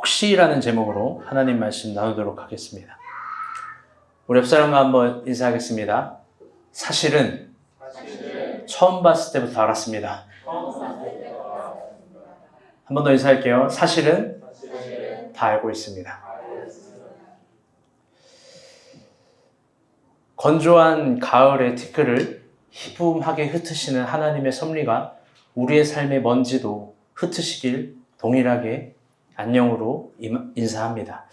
혹시라는 제목으로 하나님 말씀 나누도록 하겠습니다. 우리 옆 사람과 한번 인사하겠습니다. 사실은 처음 봤을 때부터 알았습니다. 한 번 더 인사할게요. 사실은 다 알고 있습니다. 건조한 가을의 티끌을 희붐하게 흩으시는 하나님의 섭리가 우리의 삶의 먼지도 흩으시길 동일하게 안녕으로 인사합니다.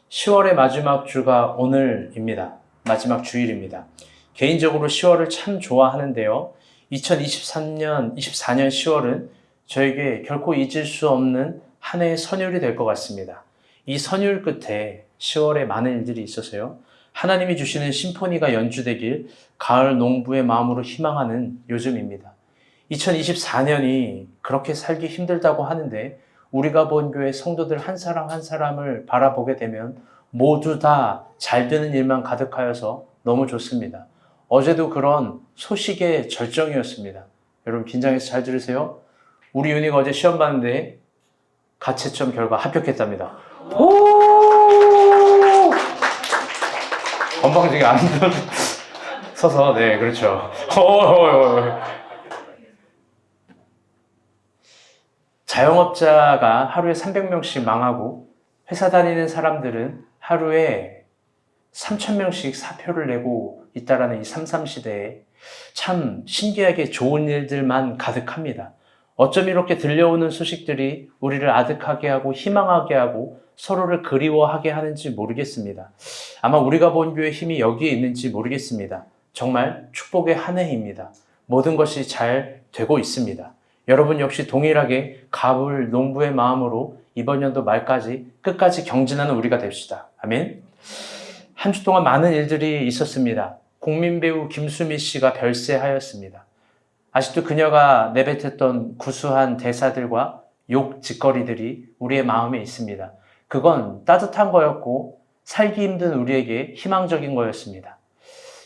10월의 마지막 주가 오늘입니다. 마지막 주일입니다. 개인적으로 10월을 참 좋아하는데요. 2024년 10월은 저에게 결코 잊을 수 없는 한 해의 선율이 될 것 같습니다. 이 선율 끝에 10월에 많은 일들이 있어서요. 하나님이 주시는 심포니가 연주되길 가을 농부의 마음으로 희망하는 요즘입니다. 2024년이 그렇게 살기 힘들다고 하는데 우리가 본 교회 성도들 한 사람 한 사람을 바라보게 되면 모두 다 잘 되는 일만 가득하여서 너무 좋습니다. 어제도 그런 소식의 절정이었습니다. 여러분 긴장해서 잘 들으세요. 우리 윤희가 어제 시험 봤는데 가채점 결과 합격했답니다. 오! 건방지게 안 서서 네 그렇죠. 자영업자가 하루에 300명씩 망하고 회사 다니는 사람들은 하루에 3,000명씩 사표를 내고 있다라는 이 삼삼 시대에 참 신기하게 좋은 일들만 가득합니다. 어쩜 이렇게 들려오는 소식들이 우리를 아득하게 하고 희망하게 하고 서로를 그리워하게 하는지 모르겠습니다. 아마 우리가 본 교회의 힘이 여기에 있는지 모르겠습니다. 정말 축복의 한 해입니다. 모든 것이 잘 되고 있습니다. 여러분 역시 동일하게 가을 농부의 마음으로 이번 연도 말까지 끝까지 경진하는 우리가 됩시다. 아멘. 한 주 동안 많은 일들이 있었습니다. 국민 배우 김수미 씨가 별세하였습니다. 아직도 그녀가 내뱉었던 구수한 대사들과 욕 짓거리들이 우리의 마음에 있습니다. 그건 따뜻한 거였고 살기 힘든 우리에게 희망적인 거였습니다.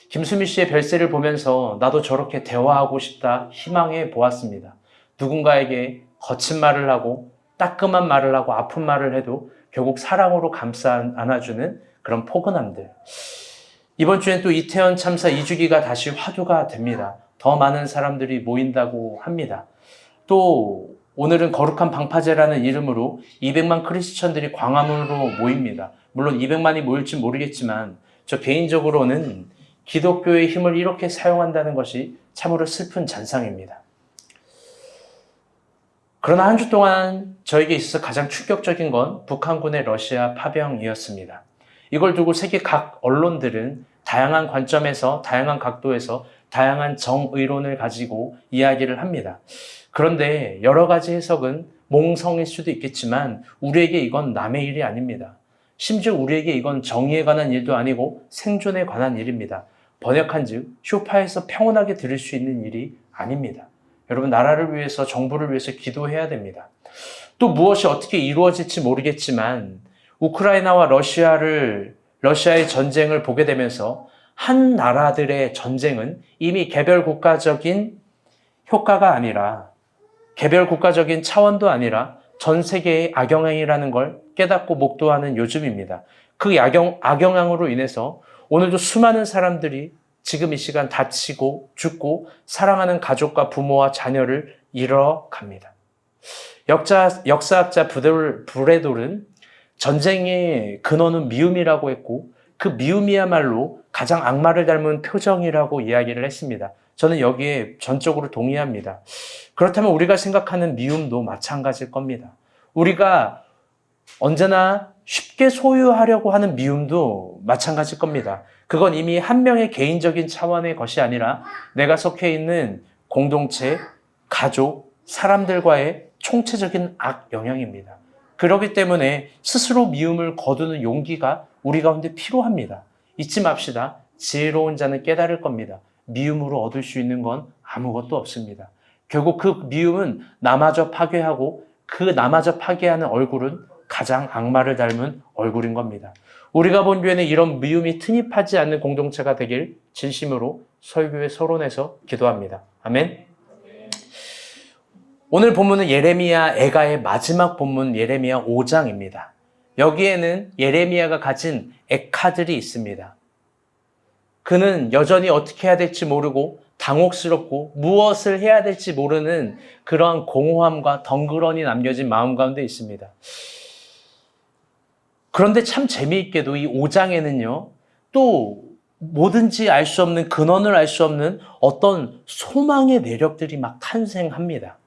김수미 씨의 별세를 보면서 나도 저렇게 대화하고 싶다 희망해 보았습니다. 누군가에게 거친 말을 하고 따끔한 말을 하고 아픈 말을 해도 결국 사랑으로 감싸 안아주는 그런 포근함들. 이번 주엔 또 이태원 참사 2주기가 다시 화두가 됩니다. 더 많은 사람들이 모인다고 합니다. 또 오늘은 거룩한 방파제라는 이름으로 200만 크리스천들이 광화문으로 모입니다. 물론 200만이 모일지 모르겠지만 저 개인적으로는 기독교의 힘을 이렇게 사용한다는 것이 참으로 슬픈 잔상입니다. 그러나 한 주 동안 저에게 있어서 가장 충격적인 건 북한군의 러시아 파병이었습니다. 이걸 두고 세계 각 언론들은 다양한 관점에서 다양한 각도에서 다양한 정의론을 가지고 이야기를 합니다. 그런데 여러 가지 해석은 몽성일 수도 있겠지만 우리에게 이건 남의 일이 아닙니다. 심지어 우리에게 이건 정의에 관한 일도 아니고 생존에 관한 일입니다. 번역한즉 쇼파에서 평온하게 들을 수 있는 일이 아닙니다. 여러분 나라를 위해서 정부를 위해서 기도해야 됩니다. 또 무엇이 어떻게 이루어질지 모르겠지만 우크라이나와 러시아의 전쟁을 보게 되면서 한 나라들의 전쟁은 이미 개별 국가적인 효과가 아니라 개별 국가적인 차원도 아니라 전 세계의 악영향이라는 걸 깨닫고 목도하는 요즘입니다. 그 악영향으로 인해서 오늘도 수많은 사람들이 지금 이 시간 다치고 죽고 사랑하는 가족과 부모와 자녀를 잃어갑니다. 역사학자 브레돌은 전쟁의 근원은 미움이라고 했고 그 미움이야말로 가장 악마를 닮은 표정이라고 이야기를 했습니다. 저는 여기에 전적으로 동의합니다. 그렇다면 우리가 생각하는 미움도 마찬가지일 겁니다. 우리가 언제나 쉽게 소유하려고 하는 미움도 마찬가지일 겁니다. 그건 이미 한 명의 개인적인 차원의 것이 아니라 내가 속해 있는 공동체, 가족, 사람들과의 총체적인 악 영향입니다. 그렇기 때문에 스스로 미움을 거두는 용기가 우리 가운데 필요합니다. 잊지 맙시다. 지혜로운 자는 깨달을 겁니다. 미움으로 얻을 수 있는 건 아무것도 없습니다. 결국 그 미움은 나마저 파괴하고 그 나마저 파괴하는 얼굴은 가장 악마를 닮은 얼굴인 겁니다. 우리가 본 교회는 이런 미움이 트입하지 않는 공동체가 되길 진심으로 설교의 서론에서 기도합니다. 아멘. 오늘 본문은 예레미야 애가의 마지막 본문 예레미야 5장입니다. 여기에는 예레미야가 가진 액화들이 있습니다. 그는 여전히 어떻게 해야 될지 모르고 당혹스럽고 무엇을 해야 될지 모르는 그러한 공허함과 덩그러니 남겨진 마음 가운데 있습니다. 그런데 참 재미있게도 이 5장에는요, 또 뭐든지 알 수 없는, 근원을 알 수 없는 어떤 소망의 내력들이 막 탄생합니다.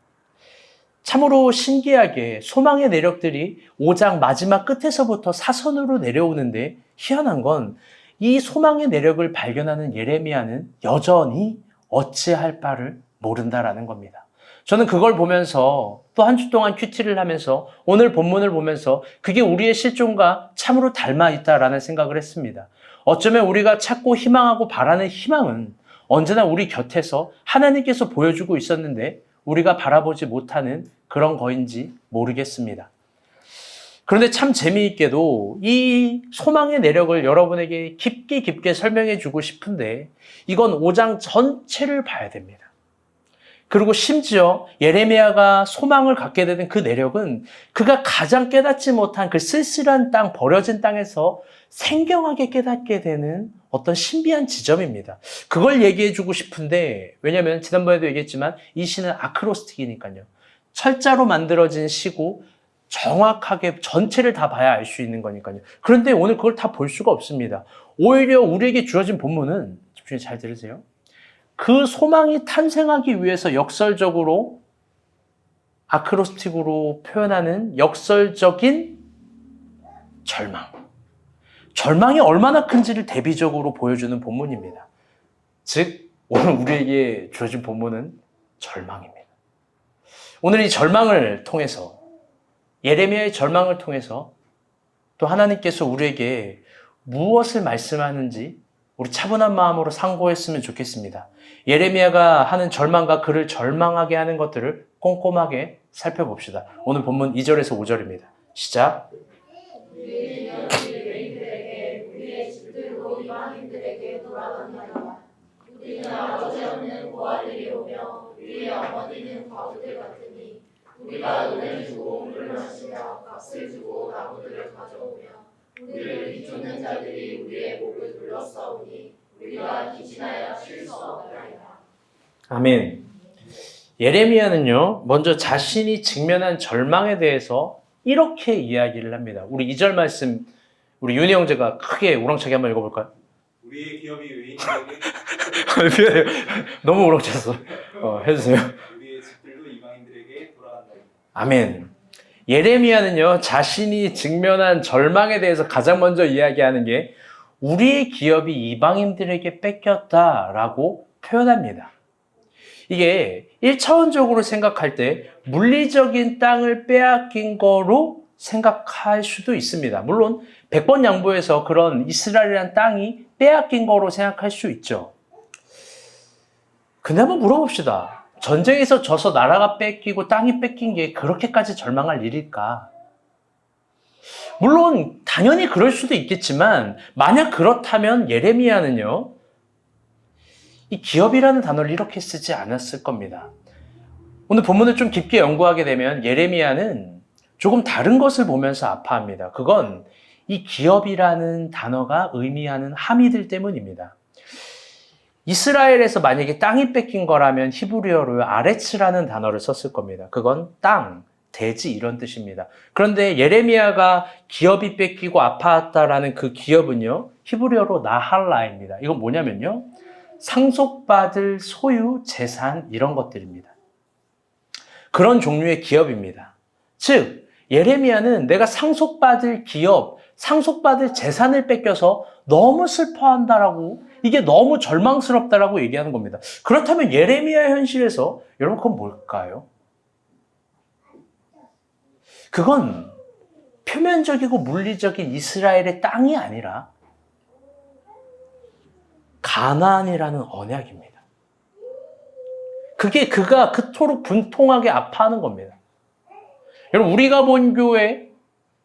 참으로 신기하게 소망의 내력들이 5장 마지막 끝에서부터 사선으로 내려오는데, 희한한 건 이 소망의 내력을 발견하는 예레미야는 여전히 어찌할 바를 모른다라는 겁니다. 저는 그걸 보면서 또 한 주 동안 큐티를 하면서 오늘 본문을 보면서 그게 우리의 실존과 참으로 닮아 있다라는 생각을 했습니다. 어쩌면 우리가 찾고 희망하고 바라는 희망은 언제나 우리 곁에서 하나님께서 보여주고 있었는데 우리가 바라보지 못하는 그런 거인지 모르겠습니다. 그런데 참 재미있게도 이 소망의 내력을 여러분에게 깊게 설명해 주고 싶은데 이건 5장 전체를 봐야 됩니다. 그리고 심지어 예레미야가 소망을 갖게 되는 그 내력은 그가 가장 깨닫지 못한 그 쓸쓸한 땅, 버려진 땅에서 생경하게 깨닫게 되는 어떤 신비한 지점입니다. 그걸 얘기해 주고 싶은데, 왜냐하면 지난번에도 얘기했지만 이 시는 아크로스틱이니까요. 철자로 만들어진 시고 정확하게 전체를 다 봐야 알 수 있는 거니까요. 그런데 오늘 그걸 다 볼 수가 없습니다. 오히려 우리에게 주어진 본문은, 집중해 잘 들으세요. 그 소망이 탄생하기 위해서 역설적으로 아크로스틱으로 표현하는 역설적인 절망. 절망이 얼마나 큰지를 대비적으로 보여주는 본문입니다. 즉, 오늘 우리에게 주어진 본문은 절망입니다. 오늘 이 절망을 통해서, 예레미야의 절망을 통해서 또 하나님께서 우리에게 무엇을 말씀하는지 우리 차분한 마음으로 상고했으면 좋겠습니다. 예레미야가 하는 절망과 그를 절망하게 하는 것들을 꼼꼼하게 살펴봅시다. 오늘 본문 2절에서 5절입니다. 시작. 우리는 여기 유대인들에게 우리의 집들로 이방인들에게 돌아간다. 우리는 아버지 없는 고아들이 오며 우리의 어머니는 과부들 같으니 우리가 은을 주고 물을 마시며 값을 주고 나무들을 가져오며 우리를 비추는 자들이 우리의 목을 둘러싸우니 우리가 기진하여 쉴 수 없나이다. 아멘. 예레미야는요, 먼저 자신이 직면한 절망에 대해서 이렇게 이야기를 합니다. 우리 2절 말씀, 우리 윤희 형제가 크게 우렁차게 한번 읽어볼까요? 우리의 기업이 외인들에게 너무 우렁찼어. 해주세요. 우리의 집들도 이방인들에게 돌아간다. 아멘. 예레미야는요, 자신이 직면한 절망에 대해서 가장 먼저 이야기하는 게 우리의 기업이 이방인들에게 뺏겼다라고 표현합니다. 이게 1차원적으로 생각할 때 물리적인 땅을 빼앗긴 거로 생각할 수도 있습니다. 물론 100번 양보해서 그런 이스라엘이라는 땅이 빼앗긴 거로 생각할 수 있죠. 근데 한번 물어봅시다. 전쟁에서 져서 나라가 뺏기고 땅이 뺏긴 게 그렇게까지 절망할 일일까? 물론 당연히 그럴 수도 있겠지만 만약 그렇다면 예레미야는요, 이 기업이라는 단어를 이렇게 쓰지 않았을 겁니다. 오늘 본문을 좀 깊게 연구하게 되면 예레미야는 조금 다른 것을 보면서 아파합니다. 그건 이 기업이라는 단어가 의미하는 함의들 때문입니다. 이스라엘에서 만약에 땅이 뺏긴 거라면 히브리어로 아레츠라는 단어를 썼을 겁니다. 그건 땅, 대지 이런 뜻입니다. 그런데 예레미야가 기업이 뺏기고 아파했다라는 그 기업은요, 히브리어로 나할라입니다. 이건 뭐냐면요, 상속받을 소유, 재산 이런 것들입니다. 그런 종류의 기업입니다. 즉, 예레미야는 내가 상속받을 기업, 상속받을 재산을 뺏겨서 너무 슬퍼한다라고, 이게 너무 절망스럽다라고 얘기하는 겁니다. 그렇다면 예레미야의 현실에서 여러분 그건 뭘까요? 그건 표면적이고 물리적인 이스라엘의 땅이 아니라 가나안이라는 언약입니다. 그게 그가 그토록 분통하게 아파하는 겁니다. 여러분, 우리가 본 교회,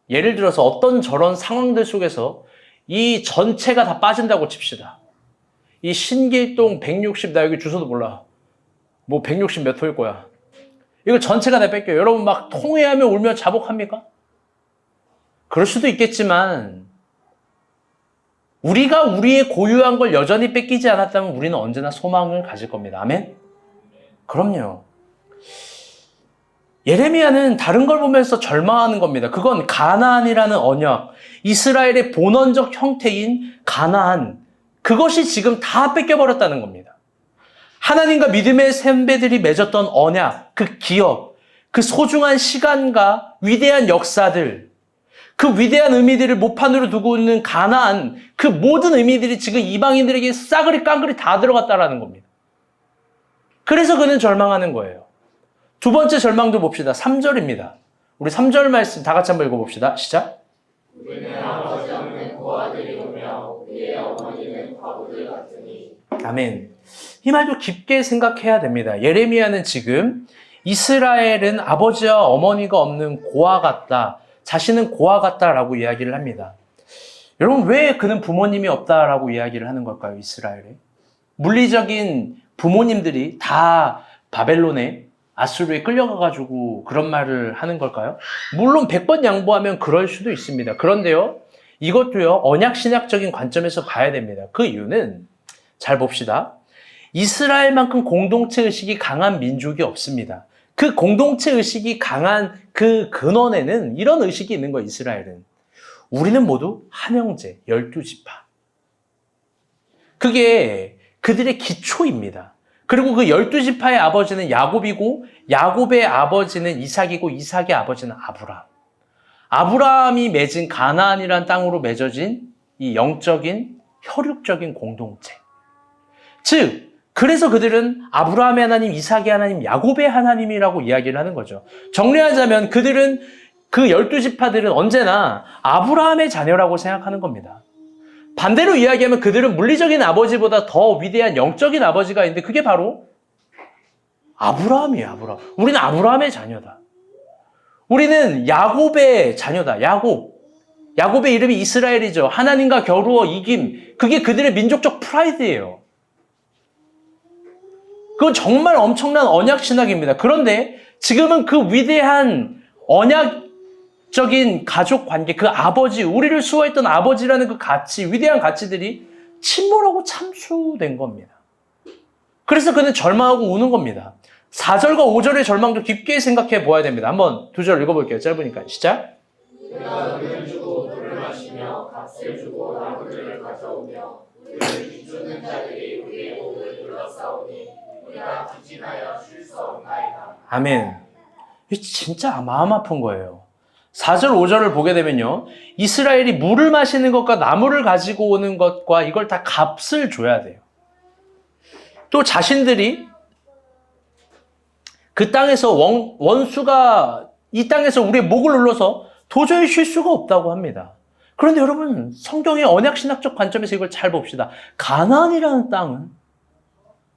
예를 들어서 어떤 저런 상황들 속에서 이 전체가 다 빠진다고 칩시다. 이 신길동 160, 나 여기 주소도 몰라. 뭐 160 몇 호일 거야. 이거 전체가 다 뺏겨요. 여러분 막 통회하며 울며 자복합니까? 그럴 수도 있겠지만 우리가 우리의 고유한 걸 여전히 뺏기지 않았다면 우리는 언제나 소망을 가질 겁니다. 아멘? 그럼요. 예레미야는 다른 걸 보면서 절망하는 겁니다. 그건 가나안이라는 언약, 이스라엘의 본원적 형태인 가나안, 그것이 지금 다 뺏겨버렸다는 겁니다. 하나님과 믿음의 선배들이 맺었던 언약, 그 기업, 그 소중한 시간과 위대한 역사들, 그 위대한 의미들을 모판으로 두고 있는 가나안, 그 모든 의미들이 지금 이방인들에게 싸그리 깡그리 다 들어갔다라는 겁니다. 그래서 그는 절망하는 거예요. 두 번째 절망도 봅시다. 3절입니다. 우리 3절 말씀 다 같이 한번 읽어봅시다. 시작. 우리는 아버지 없는 고아들이 오며 우리의 어머니는 과부들 같으니. 아멘. 이 말도 깊게 생각해야 됩니다. 예레미야는 지금 이스라엘은 아버지와 어머니가 없는 고아 같다. 자신은 고아 같다라고 이야기를 합니다. 여러분, 왜 그는 부모님이 없다라고 이야기를 하는 걸까요? 이스라엘에. 물리적인 부모님들이 다 바벨론에 아수르에 끌려가가지고 그런 말을 하는 걸까요? 물론 100번 양보하면 그럴 수도 있습니다. 그런데요, 이것도요, 언약신학적인 관점에서 봐야 됩니다. 그 이유는 잘 봅시다. 이스라엘만큼 공동체 의식이 강한 민족이 없습니다. 그 공동체 의식이 강한 그 근원에는 이런 의식이 있는 거예요, 이스라엘은. 우리는 모두 한 형제, 12지파. 그게 그들의 기초입니다. 그리고 그 12지파의 아버지는 야곱이고 야곱의 아버지는 이삭이고 이삭의 아버지는 아브라함. 아브라함이 맺은 가나안이라는 땅으로 맺어진 이 영적인 혈육적인 공동체. 즉 그래서 그들은 아브라함의 하나님, 이삭의 하나님, 야곱의 하나님이라고 이야기를 하는 거죠. 정리하자면 그들은 그 12지파들은 언제나 아브라함의 자녀라고 생각하는 겁니다. 반대로 이야기하면 그들은 물리적인 아버지보다 더 위대한 영적인 아버지가 있는데 그게 바로 아브라함이에요. 아브라함. 우리는 아브라함의 자녀다. 우리는 야곱의 자녀다. 야곱의 이름이 이스라엘이죠. 하나님과 겨루어 이김. 그게 그들의 민족적 프라이드예요. 그건 정말 엄청난 언약 신학입니다. 그런데 지금은 그 위대한 언약적인 가족 관계, 그 아버지, 우리를 수호했던 아버지라는 그 가치, 위대한 가치들이 침몰하고 참수된 겁니다. 그래서 그는 절망하고 우는 겁니다. 4절과 5절의 절망도 깊게 생각해 보아야 됩니다. 한번 2절 읽어볼게요. 짧으니까. 시작. 우리가 은을 주고 물을 마시며 값을 주고 나무들을 가져오며 우리를 비추는 자들이 우리의 목을 둘러싸오니 우리가 기진하여 쉴 수 없나이다. 아멘. 이게 진짜 마음 아픈 거예요. 4절, 5절을 보게 되면요. 이스라엘이 물을 마시는 것과 나무를 가지고 오는 것과 이걸 다 값을 줘야 돼요. 또 자신들이 그 땅에서 원수가 이 땅에서 우리의 목을 눌러서 도저히 쉴 수가 없다고 합니다. 그런데 여러분, 성경의 언약신학적 관점에서 이걸 잘 봅시다. 가나안이라는 땅은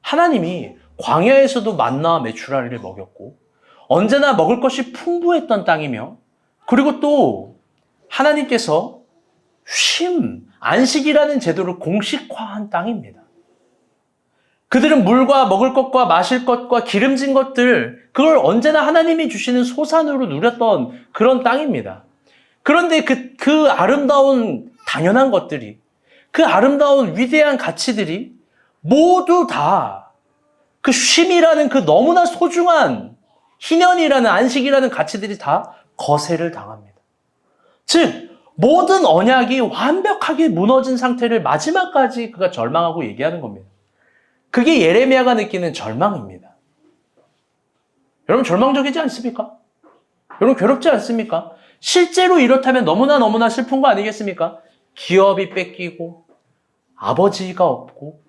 하나님이 광야에서도 만나와 메추라기를 먹였고 언제나 먹을 것이 풍부했던 땅이며 그리고 또 하나님께서 안식이라는 제도를 공식화한 땅입니다. 그들은 물과 먹을 것과 마실 것과 기름진 것들, 그걸 언제나 하나님이 주시는 소산으로 누렸던 그런 땅입니다. 그런데 그 아름다운 당연한 것들이, 그 아름다운 위대한 가치들이 모두 다 그 쉼이라는 그 너무나 소중한 희년이라는 안식이라는 가치들이 다 거세를 당합니다. 즉 모든 언약이 완벽하게 무너진 상태를 마지막까지 그가 절망하고 얘기하는 겁니다. 그게 예레미야가 느끼는 절망입니다. 여러분 절망적이지 않습니까? 여러분 괴롭지 않습니까? 실제로 이렇다면 너무나 슬픈 거 아니겠습니까? 기업이 뺏기고 아버지가 없고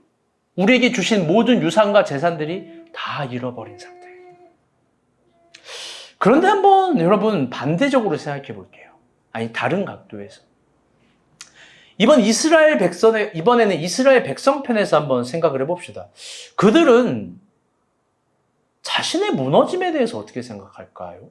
우리에게 주신 모든 유산과 재산들이 다 잃어버린 상태예요. 그런데 한번 여러분 반대적으로 생각해 볼게요. 아니 다른 각도에서. 이번에는 이스라엘 백성 편에서 한번 생각을 해봅시다. 그들은 자신의 무너짐에 대해서 어떻게 생각할까요?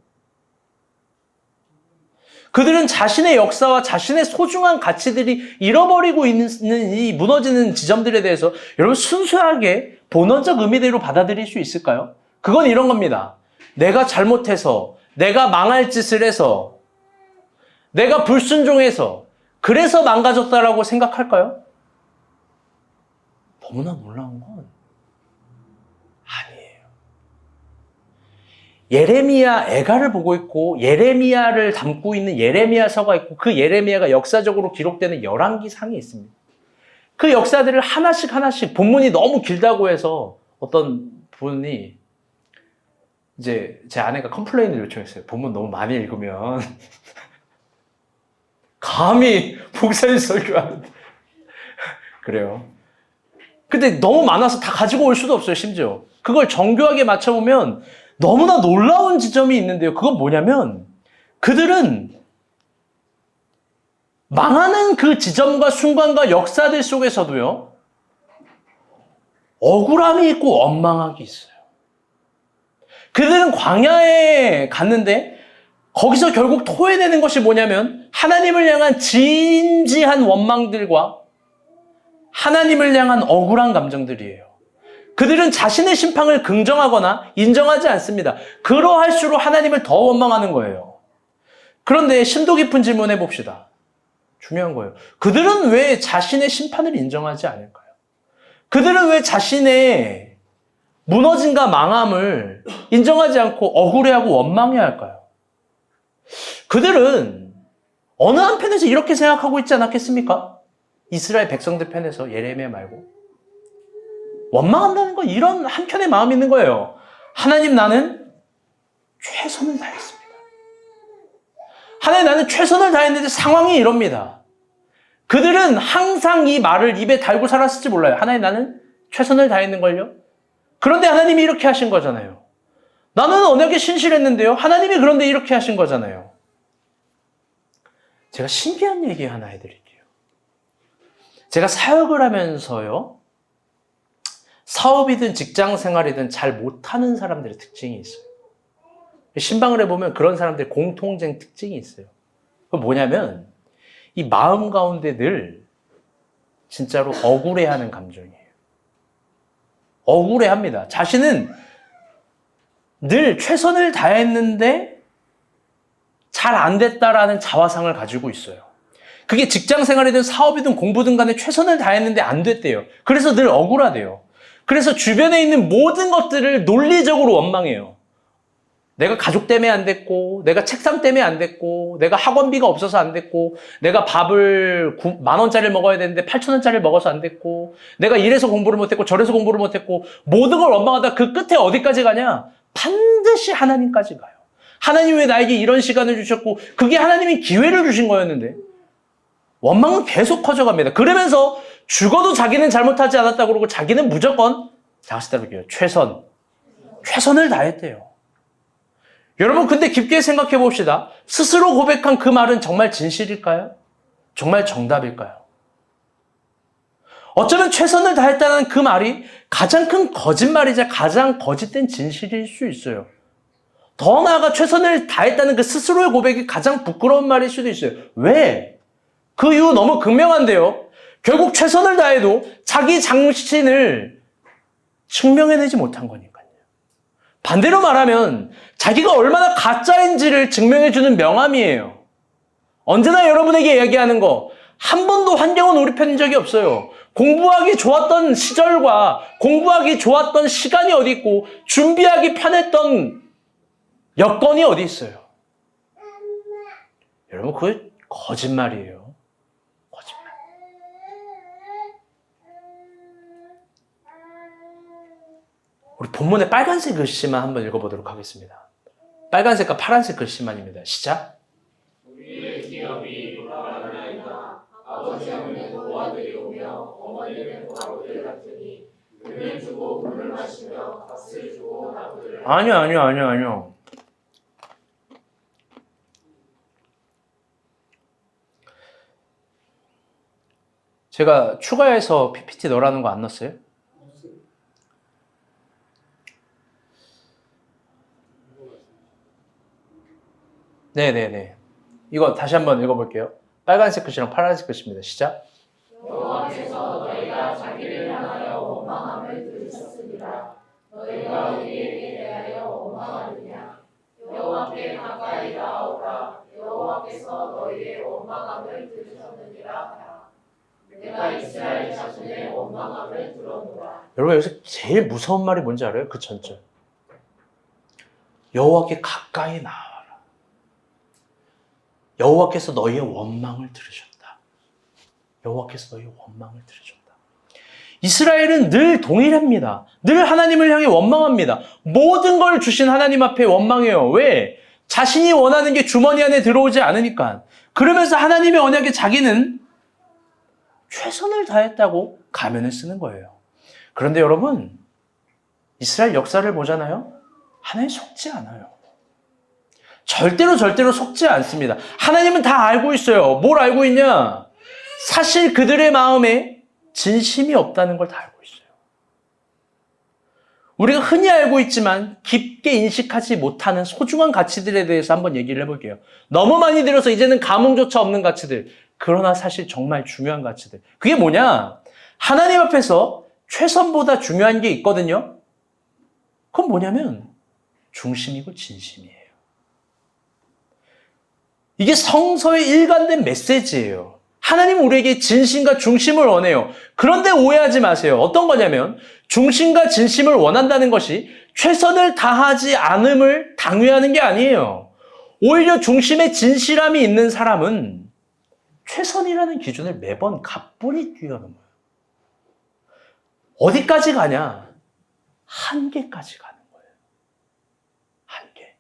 그들은 자신의 역사와 자신의 소중한 가치들이 잃어버리고 있는 이 무너지는 지점들에 대해서 여러분 순수하게 본원적 의미대로 받아들일 수 있을까요? 그건 이런 겁니다. 내가 잘못해서, 내가 망할 짓을 해서, 내가 불순종해서 그래서 망가졌다라고 생각할까요? 너무나 놀라운 건 아니에요. 예레미야 애가를 보고 있고 예레미야를 담고 있는 예레미야서가 있고 그 예레미야가 역사적으로 기록되는 열왕기상이 있습니다. 그 역사들을 하나씩 본문이 너무 길다고 해서 어떤 분이 이제 제 아내가 컴플레인을 요청했어요. 본문 너무 많이 읽으면 감히 목사님 설교하는데 그래요. 근데 너무 많아서 다 가지고 올 수도 없어요. 심지어 그걸 정교하게 맞춰보면 너무나 놀라운 지점이 있는데요. 그건 뭐냐면 그들은 망하는 그 지점과 순간과 역사들 속에서도요, 억울함이 있고 원망함이 있어요. 그들은 광야에 갔는데 거기서 결국 토해내는 것이 뭐냐면 하나님을 향한 진지한 원망들과 하나님을 향한 억울한 감정들이에요. 그들은 자신의 심판을 긍정하거나 인정하지 않습니다. 그러할수록 하나님을 더 원망하는 거예요. 그런데 심도 깊은 질문해 봅시다. 중요한 거예요. 그들은 왜 자신의 심판을 인정하지 않을까요? 그들은 왜 자신의 무너짐과 망함을 인정하지 않고 억울해하고 원망해야 할까요? 그들은 어느 한편에서 이렇게 생각하고 있지 않았겠습니까? 이스라엘 백성들 편에서 예레미야 말고 원망한다는 건 이런 한켠의 마음이 있는 거예요. 하나님, 나는 최선을 다했습니다. 하나님, 나는 최선을 다했는데 상황이 이럽니다. 그들은 항상 이 말을 입에 달고 살았을지 몰라요. 하나님, 나는 최선을 다했는걸요. 그런데 하나님이 이렇게 하신 거잖아요. 나는 언약에 신실했는데요. 하나님이 그런데 이렇게 하신 거잖아요. 제가 신기한 얘기 하나 해드릴게요. 제가 사역을 하면서요, 사업이든 직장 생활이든 잘 못하는 사람들의 특징이 있어요. 신방을 해보면 그런 사람들의 공통된 특징이 있어요. 그건 뭐냐면 이 마음 가운데 늘 진짜로 억울해하는 감정이에요. 억울해합니다. 자신은 늘 최선을 다했는데 잘 안 됐다라는 자화상을 가지고 있어요. 그게 직장 생활이든 사업이든 공부든 간에 최선을 다했는데 안 됐대요. 그래서 늘 억울하대요. 그래서 주변에 있는 모든 것들을 논리적으로 원망해요. 내가 가족 때문에 안 됐고, 내가 책상 때문에 안 됐고, 내가 학원비가 없어서 안 됐고, 내가 밥을 10,000원짜리를 먹어야 되는데 8,000원짜리를 먹어서 안 됐고, 내가 이래서 공부를 못했고, 저래서 공부를 못했고, 모든 걸 원망하다 그 끝에 어디까지 가냐? 반드시 하나님까지 가요. 하나님 왜 나에게 이런 시간을 주셨고, 그게 하나님이 기회를 주신 거였는데, 원망은 계속 커져갑니다. 그러면서 죽어도 자기는 잘못하지 않았다고 그러고 자기는 무조건 자식들에게 최선을 다했대요. 여러분, 근데 깊게 생각해 봅시다. 스스로 고백한 그 말은 정말 진실일까요? 정말 정답일까요? 어쩌면 최선을 다했다는 그 말이 가장 큰 거짓말이자 가장 거짓된 진실일 수 있어요. 더 나아가 최선을 다했다는 그 스스로의 고백이 가장 부끄러운 말일 수도 있어요. 왜? 그 이유 너무 극명한데요. 결국 최선을 다해도 자기 자신을 증명해내지 못한 거니까요. 반대로 말하면 자기가 얼마나 가짜인지를 증명해주는 명함이에요. 언제나 여러분에게 이야기하는 거, 한 번도 환경은 우리 편인 적이 없어요. 공부하기 좋았던 시절과 공부하기 좋았던 시간이 어디 있고 준비하기 편했던 여건이 어디 있어요. 여러분, 그게 거짓말이에요. 거짓말. 우리 본문의 빨간색 글씨만 한번 읽어보도록 하겠습니다. 빨간색과 파란색 글씨만입니다. 시작. 우리의 기업이 돌아가나이다. 아버지 없는 고아들이 오며 어머니는 과부들 같으니 물을 주고 물을 마시며 값을 주고 나무들을 아니요. 제가 추가해서 PPT 넣으라는 거 안 넣었어요? 네네네. 이거 다시 한번 읽어볼게요. 빨간색 글씨랑 파란색 글씨입니다. 시작. 여호와께서 너희가 자기를 향하여 원망함을 들으셨으리라. 너희가 우리에게 대하여 원망하느냐. 여호와께 가까이 나아오라. 여호와께 여호와께서 너희의 원망함을 들으셨느니라 하라. 내가 이스라엘 자손의 원망함을 들어노라. 여러분 여기서 제일 무서운 말이 뭔지 알아요? 그 전절. 여호와께 가까이 나아라. 여호와께서 너희의 원망을 들으셨다. 여호와께서 너희의 원망을 들으셨다. 이스라엘은 늘 동일합니다. 늘 하나님을 향해 원망합니다. 모든 걸 주신 하나님 앞에 원망해요. 왜? 자신이 원하는 게 주머니 안에 들어오지 않으니까. 그러면서 하나님의 언약에 자기는 최선을 다했다고 가면을 쓰는 거예요. 그런데 여러분, 이스라엘 역사를 보잖아요. 하나님 속지 않아요. 절대로 속지 않습니다. 하나님은 다 알고 있어요. 뭘 알고 있냐? 사실 그들의 마음에 진심이 없다는 걸 다 알고 있어요. 우리가 흔히 알고 있지만 깊게 인식하지 못하는 소중한 가치들에 대해서 한번 얘기를 해볼게요. 너무 많이 들어서 이제는 감흥조차 없는 가치들. 그러나 사실 정말 중요한 가치들. 그게 뭐냐? 하나님 앞에서 최선보다 중요한 게 있거든요. 그건 뭐냐면 중심이고 진심이에요. 이게 성서의 일관된 메시지예요. 하나님은 우리에게 진심과 중심을 원해요. 그런데 오해하지 마세요. 어떤 거냐면 중심과 진심을 원한다는 것이 최선을 다하지 않음을 당위하는 게 아니에요. 오히려 중심에 진실함이 있는 사람은 최선이라는 기준을 매번 가뿐히 뛰어넘어요. 어디까지 가냐? 한계까지 가는 거예요. 한계.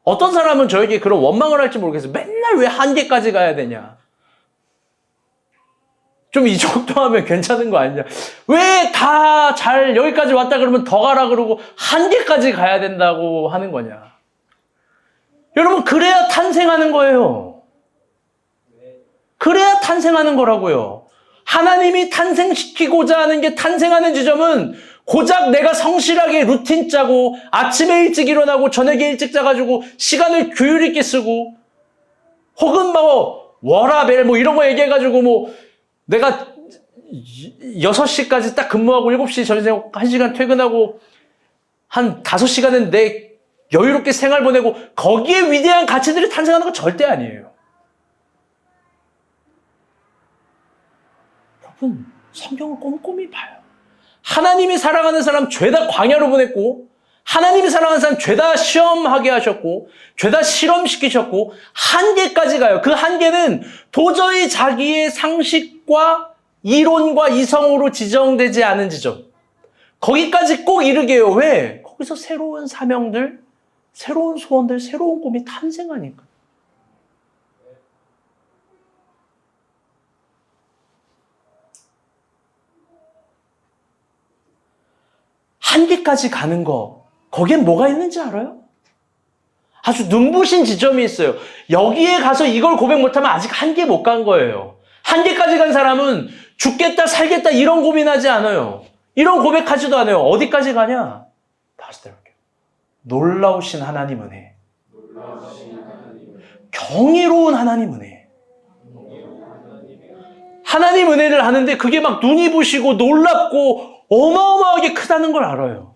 어떤 사람은 저에게 그런 원망을 할지 모르겠어요. 맨날 왜 한계까지 가야 되냐? 좀 이 정도 하면 괜찮은 거 아니냐? 왜 다 잘 여기까지 왔다 그러면 더 가라 그러고 한계까지 가야 된다고 하는 거냐? 여러분, 그래야 탄생하는 거예요. 그래야 탄생하는 거라고요. 하나님이 탄생시키고자 하는 게 탄생하는 지점은 고작 내가 성실하게 루틴 짜고 아침에 일찍 일어나고 저녁에 일찍 자가지고 시간을 규율 있게 쓰고 혹은 뭐 워라벨 뭐 이런 거 얘기해가지고 뭐 내가 6시까지 딱 근무하고 7시 저녁 1시간 퇴근하고 한 5시간은 내 여유롭게 생활 보내고 거기에 위대한 가치들이 탄생하는 건 절대 아니에요. 여러분, 성경을 꼼꼼히 봐요. 하나님이 사랑하는 사람 죄다 광야로 보냈고 하나님이 사랑하는 사람 죄다 시험하게 하셨고 죄다 실험시키셨고 한계까지 가요. 그 한계는 도저히 자기의 상식과 이론과 이성으로 지정되지 않은 지점. 거기까지 꼭 이르게 해요. 왜? 거기서 새로운 사명들, 새로운 소원들, 새로운 꿈이 탄생하니까. 한계까지 가는 거, 거기엔 뭐가 있는지 알아요? 아주 눈부신 지점이 있어요. 여기에 가서 이걸 고백 못하면 아직 한계 못 간 거예요. 한계까지 간 사람은 죽겠다 살겠다 이런 고민하지 않아요. 이런 고백하지도 않아요. 어디까지 가냐? 다시 들어볼게요. 놀라우신 하나님 은혜. 경이로운 하나님 은혜. 하나님 은혜를 하는데 그게 막 눈이 부시고 놀랍고 어마어마하게 크다는 걸 알아요.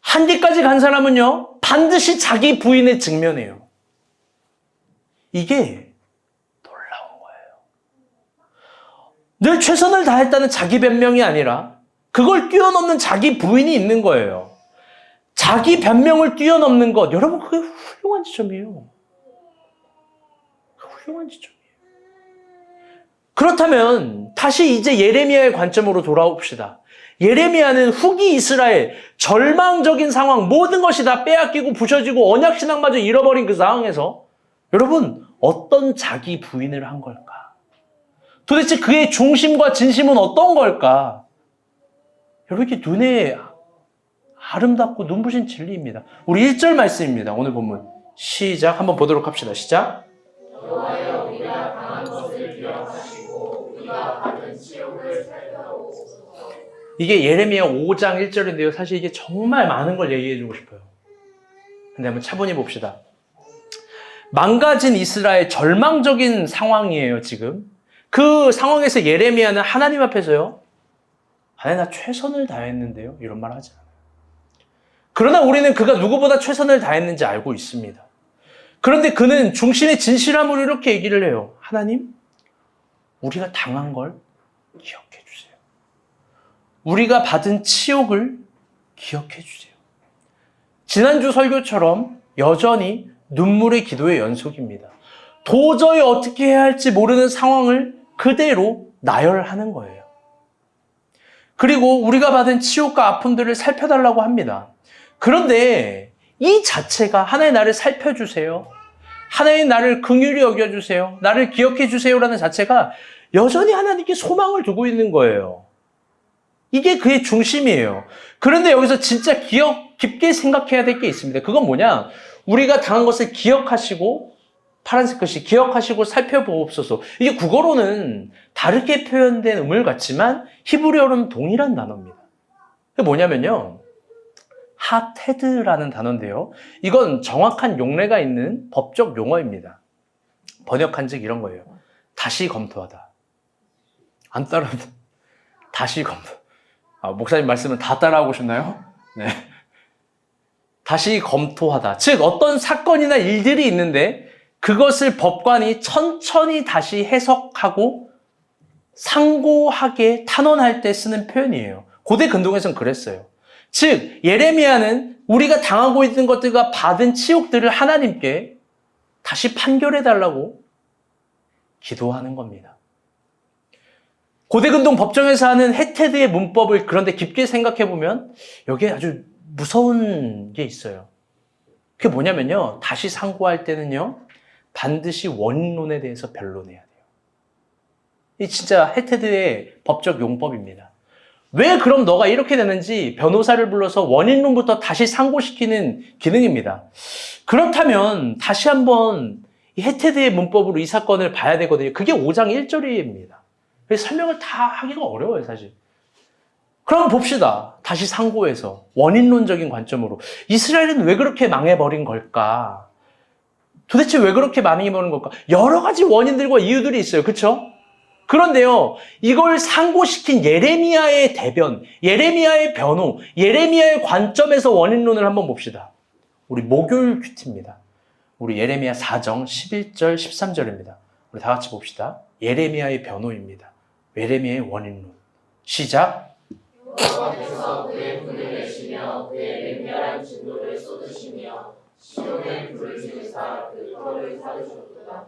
한계까지 간 사람은요, 반드시 자기 부인에 직면해요. 이게 놀라운 거예요. 늘 최선을 다했다는 자기 변명이 아니라 그걸 뛰어넘는 자기 부인이 있는 거예요. 자기 변명을 뛰어넘는 것, 여러분 그게 훌륭한 지점이에요. 훌륭한 지점이에요. 그렇다면 다시 이제 예레미야의 관점으로 돌아옵시다. 예레미야는 후기 이스라엘, 절망적인 상황, 모든 것이 다 빼앗기고 부셔지고 언약신앙마저 잃어버린 그 상황에서 여러분 어떤 자기 부인을 한 걸까? 도대체 그의 중심과 진심은 어떤 걸까? 여러분 이게 눈에 아름답고 눈부신 진리입니다. 우리 1절 말씀입니다. 오늘 본문 시작 한번 보도록 합시다. 시작. 여호와여 우리가 당한 것을 기억하시고 우리가 받은 치욕을 살펴보소서. 이게 예레미야 5장 1절인데요. 사실 이게 정말 많은 걸 얘기해주고 싶어요. 근데 한번 차분히 봅시다. 망가진 이스라엘 절망적인 상황이에요, 지금. 그 상황에서 예레미야는 하나님 앞에서요. 하나님 나 최선을 다했는데요. 이런 말 하지 않아요. 그러나 우리는 그가 누구보다 최선을 다했는지 알고 있습니다. 그런데 그는 중심의 진실함으로 이렇게 얘기를 해요. 하나님, 우리가 당한 걸 기억해 주세요. 우리가 받은 치욕을 기억해 주세요. 지난주 설교처럼 여전히 눈물의 기도의 연속입니다. 도저히 어떻게 해야 할지 모르는 상황을 그대로 나열하는 거예요. 그리고 우리가 받은 치욕과 아픔들을 살펴달라고 합니다. 그런데 이 자체가 하나님 나를 살펴주세요. 하나님 나를 긍휼히 여겨주세요. 나를 기억해 주세요라는 자체가 여전히 하나님께 소망을 두고 있는 거예요. 이게 그의 중심이에요. 그런데 여기서 진짜 깊게 생각해야 될 게 있습니다. 그건 뭐냐? 우리가 당한 것을 기억하시고, 파란색 글씨 기억하시고 살펴보옵소서. 이게 국어로는 다르게 표현된 의물 같지만 히브리어로는 동일한 단어입니다. 그게 뭐냐면요. 하테드라는 단어인데요. 이건 정확한 용례가 있는 법적 용어입니다. 번역한 즉 이런 거예요. 다시 검토하다. 안 따라합니다. 다시 검토. 목사님 말씀은 다 따라하고 싶나요? 네. 다시 검토하다. 즉 어떤 사건이나 일들이 있는데 그것을 법관이 천천히 다시 해석하고 상고하게 탄원할 때 쓰는 표현이에요. 고대 근동에서는 그랬어요. 즉 예레미야는 우리가 당하고 있는 것들과 받은 치욕들을 하나님께 다시 판결해달라고 기도하는 겁니다. 고대 근동 법정에서 하는 헤테드의 문법을 그런데 깊게 생각해보면 여기에 아주 무서운 게 있어요. 그게 뭐냐면요. 다시 상고할 때는요. 반드시 원인론에 대해서 변론해야 돼요. 이 진짜 헤테드의 법적 용법입니다. 왜 그럼 너가 이렇게 되는지 변호사를 불러서 원인론부터 다시 상고시키는 기능입니다. 그렇다면 다시 한번 이 헤테드의 문법으로 이 사건을 봐야 되거든요. 그게 5장 1절입니다. 그래서 설명을 다 하기가 어려워요, 사실. 그럼 봅시다. 다시 상고해서 원인론적인 관점으로 이스라엘은 왜 그렇게 망해버린 걸까? 도대체 왜 그렇게 망해버린 걸까? 여러 가지 원인들과 이유들이 있어요. 그렇죠? 그런데요, 이걸 상고시킨 예레미야의 대변, 예레미야의 변호, 예레미야의 관점에서 원인론을 한번 봅시다. 우리 목요일 큐티입니다. 우리 예레미야 4장 11절, 13절입니다. 우리 다 같이 봅시다. 예레미야의 변호입니다. 예레미야의 원인론. 시작. 여호와께서 그의 분을 내시며 그의 맹렬한 진노를 쏟으시며 시온에 불을 지르사 그 터를 사르셨도다.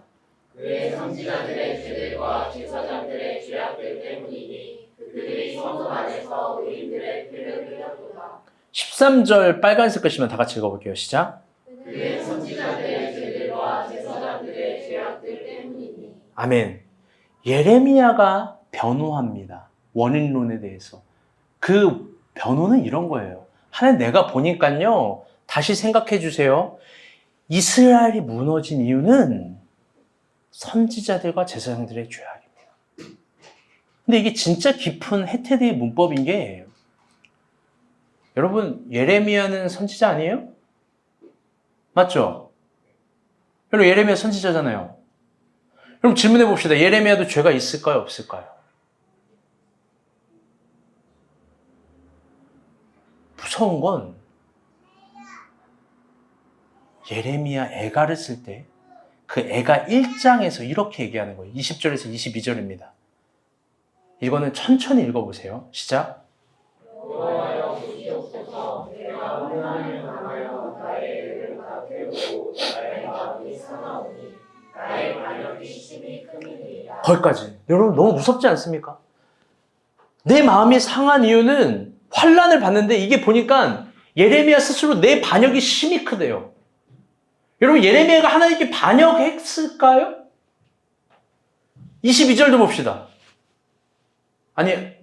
그의 선지자들의 죄들과 제사장들의 죄악들 때문이니 그들이 성소 안에서 의인들의 피를 흘렸도다. 13절 빨간색 글씨만 다 같이 읽어볼게요. 시작. 그의 선지자들의 죄들과 제사장들의 죄악들 때문이니. 아멘. 예레미야가 변호합니다. 원인론에 대해서. 그 변호는 이런 거예요. 하나님 내가 보니까요. 다시 생각해 주세요. 이스라엘이 무너진 이유는 선지자들과 제사장들의 죄악입니다. 근데 이게 진짜 깊은 헤테드의 문법인 게 여러분 예레미야는 선지자 아니에요? 맞죠? 여러분 예레미야 선지자잖아요. 그럼 질문해 봅시다. 예레미야도 죄가 있을까요? 없을까요? 무서운 건 예레미야 애가를 쓸 때 그 애가 1장에서 이렇게 얘기하는 거예요. 20절에서 22절입니다. 이거는 천천히 읽어보세요. 시작. 여호와여 보시옵소서. 내가 혼란을 당하여 나의 애를 다 태우고 나의 마음이 상하오니 나의 반역이 심히 크니이다. 거기까지. 여러분 너무 무섭지 않습니까? 내 마음이 상한 이유는 환난을 받는데 이게 보니까 예레미야 스스로 내 반역이 심히 크대요. 여러분 예레미야가 하나님께 반역했을까요? 22절도 봅시다. 아니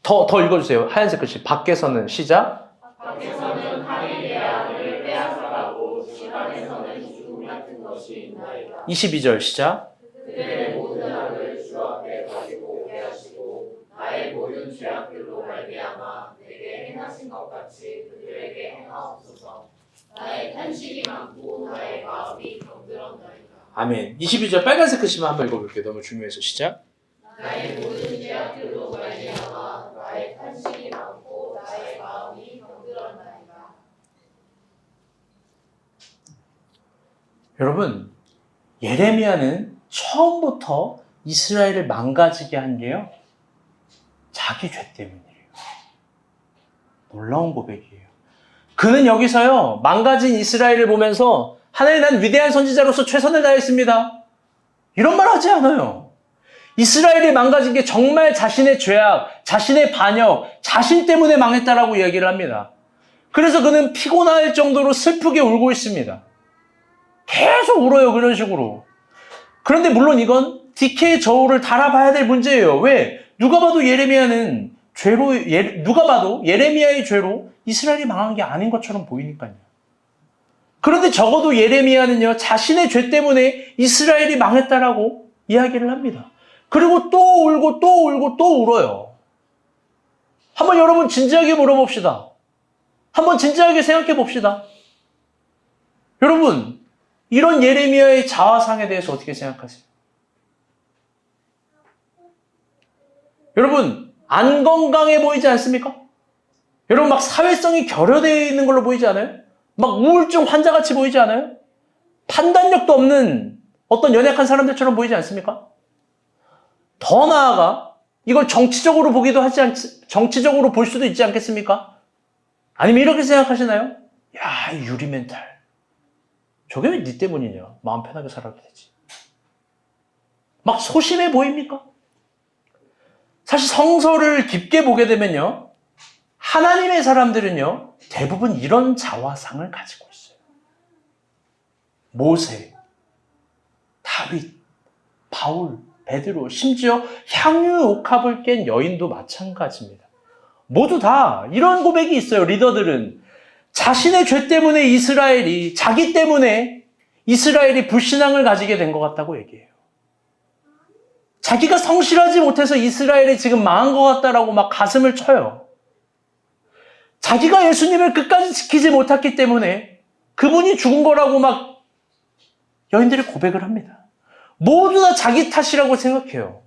더 읽어주세요. 하얀색 글씨 밖에서는 시작. 밖에서는 하늘의 아들을 빼앗아가고 집 안에서는 죽음 같은 것이 있나이다. 22절 시작. 그들의 모든 악을 주 앞에 가지고 오게 하시고 나의 모든 죄악들로 말미암아 내게 행하신 것 같이 그들에게 행하옵소서. 나의 탄식이 많고 나의 마음이 병들었나이다. 아멘. 22절 빨간색 글씨만 한번 읽어볼게요. 너무 중요해서 시작. 나의 모든 죄악들로 말미암아 나의 탄식이 많고 나의 마음이 병들었나이다. 여러분, 예레미야는 처음부터 이스라엘을 망가지게 한 게요, 자기 죄 때문이에요. 놀라운 고백이에요. 그는 여기서요, 망가진 이스라엘을 보면서 하나님, 난 위대한 선지자로서 최선을 다했습니다, 이런 말 하지 않아요. 이스라엘이 망가진 게 정말 자신의 죄악, 자신의 반역, 자신 때문에 망했다라고 이야기를 합니다. 그래서 그는 피곤할 정도로 슬프게 울고 있습니다. 계속 울어요, 그런 식으로. 그런데 물론 이건 디케의 저울을 달아봐야 될 문제예요. 왜? 누가 봐도 예레미야는 누가 봐도 예레미야의 죄로 이스라엘이 망한 게 아닌 것처럼 보이니까요. 그런데 적어도 예레미야는요, 자신의 죄 때문에 이스라엘이 망했다라고 이야기를 합니다. 그리고 또 울고 또 울고 또 울어요. 한번 여러분 진지하게 물어봅시다. 한번 진지하게 생각해 봅시다. 여러분, 이런 예레미야의 자화상에 대해서 어떻게 생각하세요? 여러분, 안 건강해 보이지 않습니까? 여러분, 막 사회성이 결여되어 있는 걸로 보이지 않아요? 막 우울증 환자같이 보이지 않아요? 판단력도 없는 어떤 연약한 사람들처럼 보이지 않습니까? 더 나아가 이걸 정치적으로 정치적으로 볼 수도 있지 않겠습니까? 아니면 이렇게 생각하시나요? 야, 이 유리 멘탈, 저게 왜 네 때문이냐? 마음 편하게 살아도 되지. 막 소심해 보입니까? 사실 성서를 깊게 보게 되면요, 하나님의 사람들은요, 대부분 이런 자화상을 가지고 있어요. 모세, 다윗, 바울, 베드로, 심지어 향유 옥합을 깬 여인도 마찬가지입니다. 모두 다 이런 고백이 있어요. 리더들은 자신의 죄 때문에 자기 때문에 이스라엘이 불신앙을 가지게 된 것 같다고 얘기해요. 자기가 성실하지 못해서 이스라엘이 지금 망한 것 같다라고 막 가슴을 쳐요. 자기가 예수님을 끝까지 지키지 못했기 때문에 그분이 죽은 거라고 막 여인들이 고백을 합니다. 모두 다 자기 탓이라고 생각해요.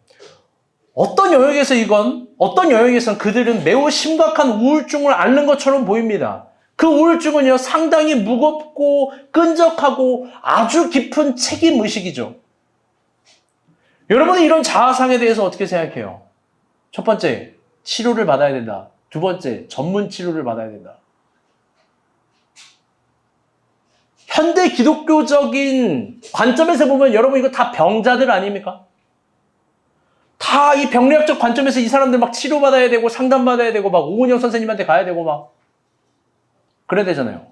어떤 영역에서는 그들은 매우 심각한 우울증을 앓는 것처럼 보입니다. 그 우울증은요, 상당히 무겁고 끈적하고 아주 깊은 책임의식이죠. 여러분은 이런 자아상에 대해서 어떻게 생각해요? 첫 번째, 치료를 받아야 된다. 두 번째, 전문 치료를 받아야 된다. 현대 기독교적인 관점에서 보면 여러분 이거 다 병자들 아닙니까? 다 이 병리학적 관점에서 이 사람들 막 치료받아야 되고 상담받아야 되고 막 오은영 선생님한테 가야 되고 막 그래야 되잖아요.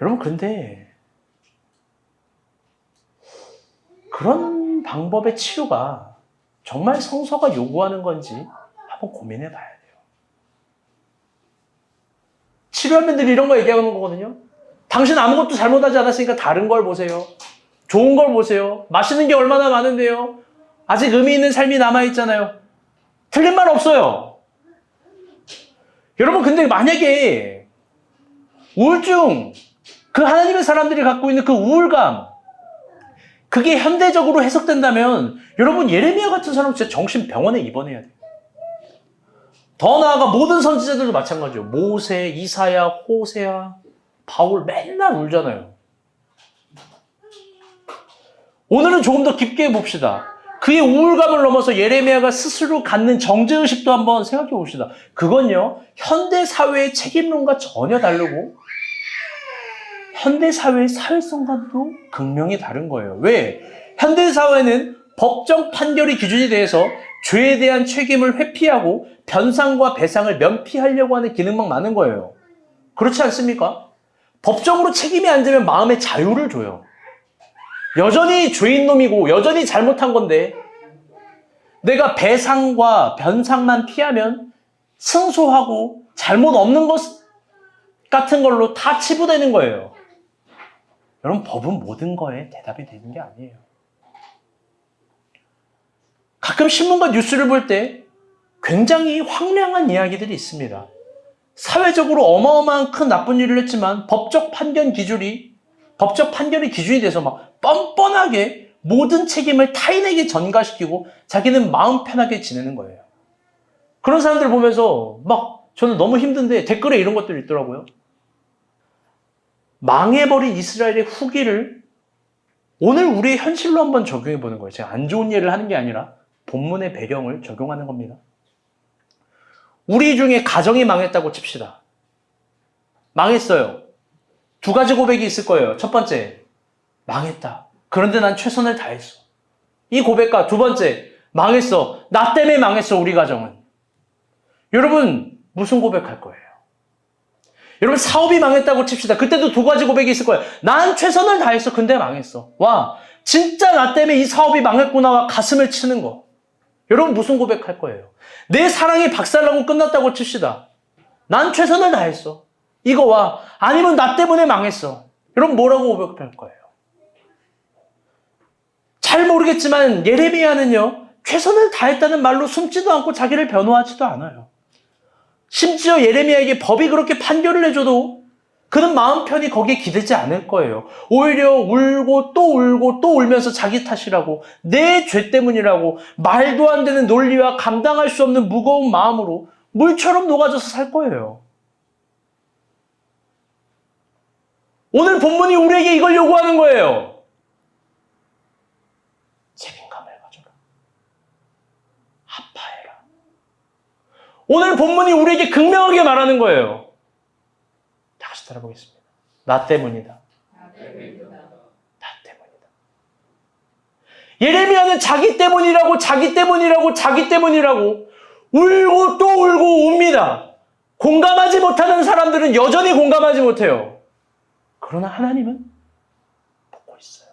여러분, 그런데 그런 방법의 치료가 정말 성서가 요구하는 건지 한번 고민해 봐야 돼요. 치료하면 늘 이런 거 얘기하는 거거든요. 당신 아무것도 잘못하지 않았으니까 다른 걸 보세요. 좋은 걸 보세요. 맛있는 게 얼마나 많은데요. 아직 의미 있는 삶이 남아있잖아요. 틀린 말 없어요. 여러분, 근데 만약에 우울증, 그 하나님의 사람들이 갖고 있는 그 우울감, 그게 현대적으로 해석된다면 여러분, 예레미야 같은 사람 진짜 정신병원에 입원해야 돼요. 더 나아가 모든 선지자들도 마찬가지예요. 모세, 이사야, 호세야, 바울 맨날 울잖아요. 오늘은 조금 더 깊게 봅시다. 그의 우울감을 넘어서 예레미야가 스스로 갖는 정죄의식도 한번 생각해 봅시다. 그건요, 현대사회의 책임론과 전혀 다르고 현대사회의 사회성과도 극명히 다른 거예요. 왜? 현대사회는 법정 판결의 기준에 대해서 죄에 대한 책임을 회피하고 변상과 배상을 면피하려고 하는 기능만 많은 거예요. 그렇지 않습니까? 법적으로 책임이 안 지면 마음의 자유를 줘요. 여전히 죄인 놈이고 여전히 잘못한 건데 내가 배상과 변상만 피하면 승소하고 잘못 없는 것 같은 걸로 다 치부되는 거예요. 여러분, 법은 모든 거에 대답이 되는 게 아니에요. 가끔 신문과 뉴스를 볼 때 굉장히 황량한 이야기들이 있습니다. 사회적으로 어마어마한 큰 나쁜 일을 했지만 법적 판결의 기준이 돼서 막 뻔뻔하게 모든 책임을 타인에게 전가시키고 자기는 마음 편하게 지내는 거예요. 그런 사람들 보면서 막 저는 너무 힘든데 댓글에 이런 것들이 있더라고요. 망해버린 이스라엘의 후기를 오늘 우리의 현실로 한번 적용해 보는 거예요. 제가 안 좋은 예를 하는 게 아니라 본문의 배경을 적용하는 겁니다. 우리 중에 가정이 망했다고 칩시다. 망했어요. 두 가지 고백이 있을 거예요. 첫 번째, 망했다. 그런데 난 최선을 다했어. 이 고백과 두 번째, 망했어. 나 때문에 망했어, 우리 가정은. 여러분, 무슨 고백할 거예요? 여러분, 사업이 망했다고 칩시다. 그때도 두 가지 고백이 있을 거예요. 난 최선을 다했어. 근데 망했어. 와, 진짜 나 때문에 이 사업이 망했구나와 가슴을 치는 거. 여러분, 무슨 고백할 거예요? 내 사랑이 박살나고 끝났다고 칩시다. 난 최선을 다했어. 이거와 아니면 나 때문에 망했어. 여러분, 뭐라고 고백할 거예요? 잘 모르겠지만 예레미야는요, 최선을 다했다는 말로 숨지도 않고 자기를 변호하지도 않아요. 심지어 예레미야에게 법이 그렇게 판결을 해줘도 그는 마음 편히 거기에 기대지 않을 거예요. 오히려 울고 또 울면서 자기 탓이라고, 내 죄 때문이라고, 말도 안 되는 논리와 감당할 수 없는 무거운 마음으로 물처럼 녹아져서 살 거예요. 오늘 본문이 우리에게 이걸 요구하는 거예요. 책임감을 가져라. 아파해라. 오늘 본문이 우리에게 극명하게 말하는 거예요. 다시 따라보겠습니다. 나 때문이다. 나 때문이다. 예레미야는 자기 때문이라고 울고 또 울고 웁니다. 공감하지 못하는 사람들은 여전히 공감하지 못해요. 그러나 하나님은 보고 있어요.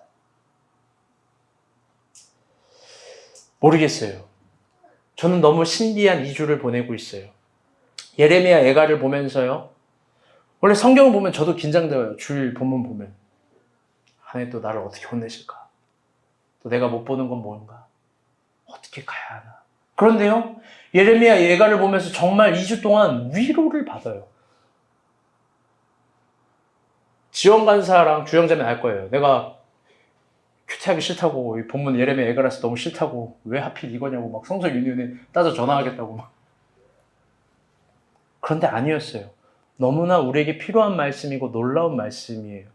모르겠어요. 저는 너무 신비한 2주를 보내고 있어요. 예레미야 애가를 보면서요. 원래 성경을 보면 저도 긴장돼요. 주일 본문 보면. 하나님 또 나를 어떻게 혼내실까? 또 내가 못 보는 건 뭔가? 어떻게 가야 하나? 그런데요. 예레미야 예가를 보면서 정말 2주 동안 위로를 받아요. 지원 간사랑 주영자매 알 거예요. 내가 큐티하기 싫다고, 이 본문 예레미야 예가라서 너무 싫다고, 왜 하필 이거냐고 막 성서 유니온에 따져 전화하겠다고 막. 그런데 아니었어요. 너무나 우리에게 필요한 말씀이고 놀라운 말씀이에요.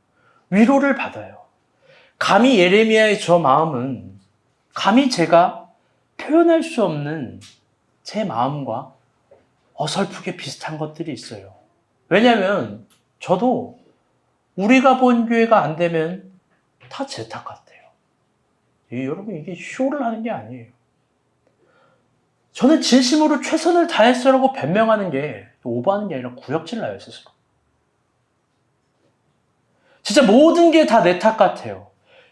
위로를 받아요. 감히 예레미야의 저 마음은 감히 제가 표현할 수 없는 제 마음과 어설프게 비슷한 것들이 있어요. 왜냐하면 저도 우리가 본 교회가 안 되면 다 제 탓 같아요. 여러분, 이게 쇼를 하는 게 아니에요. 저는 진심으로 최선을 다했어라고 변명하는 게 오버하는 게 아니라 구역질 나요, 스스로. 진짜 모든 게 다 내 탓 같아요.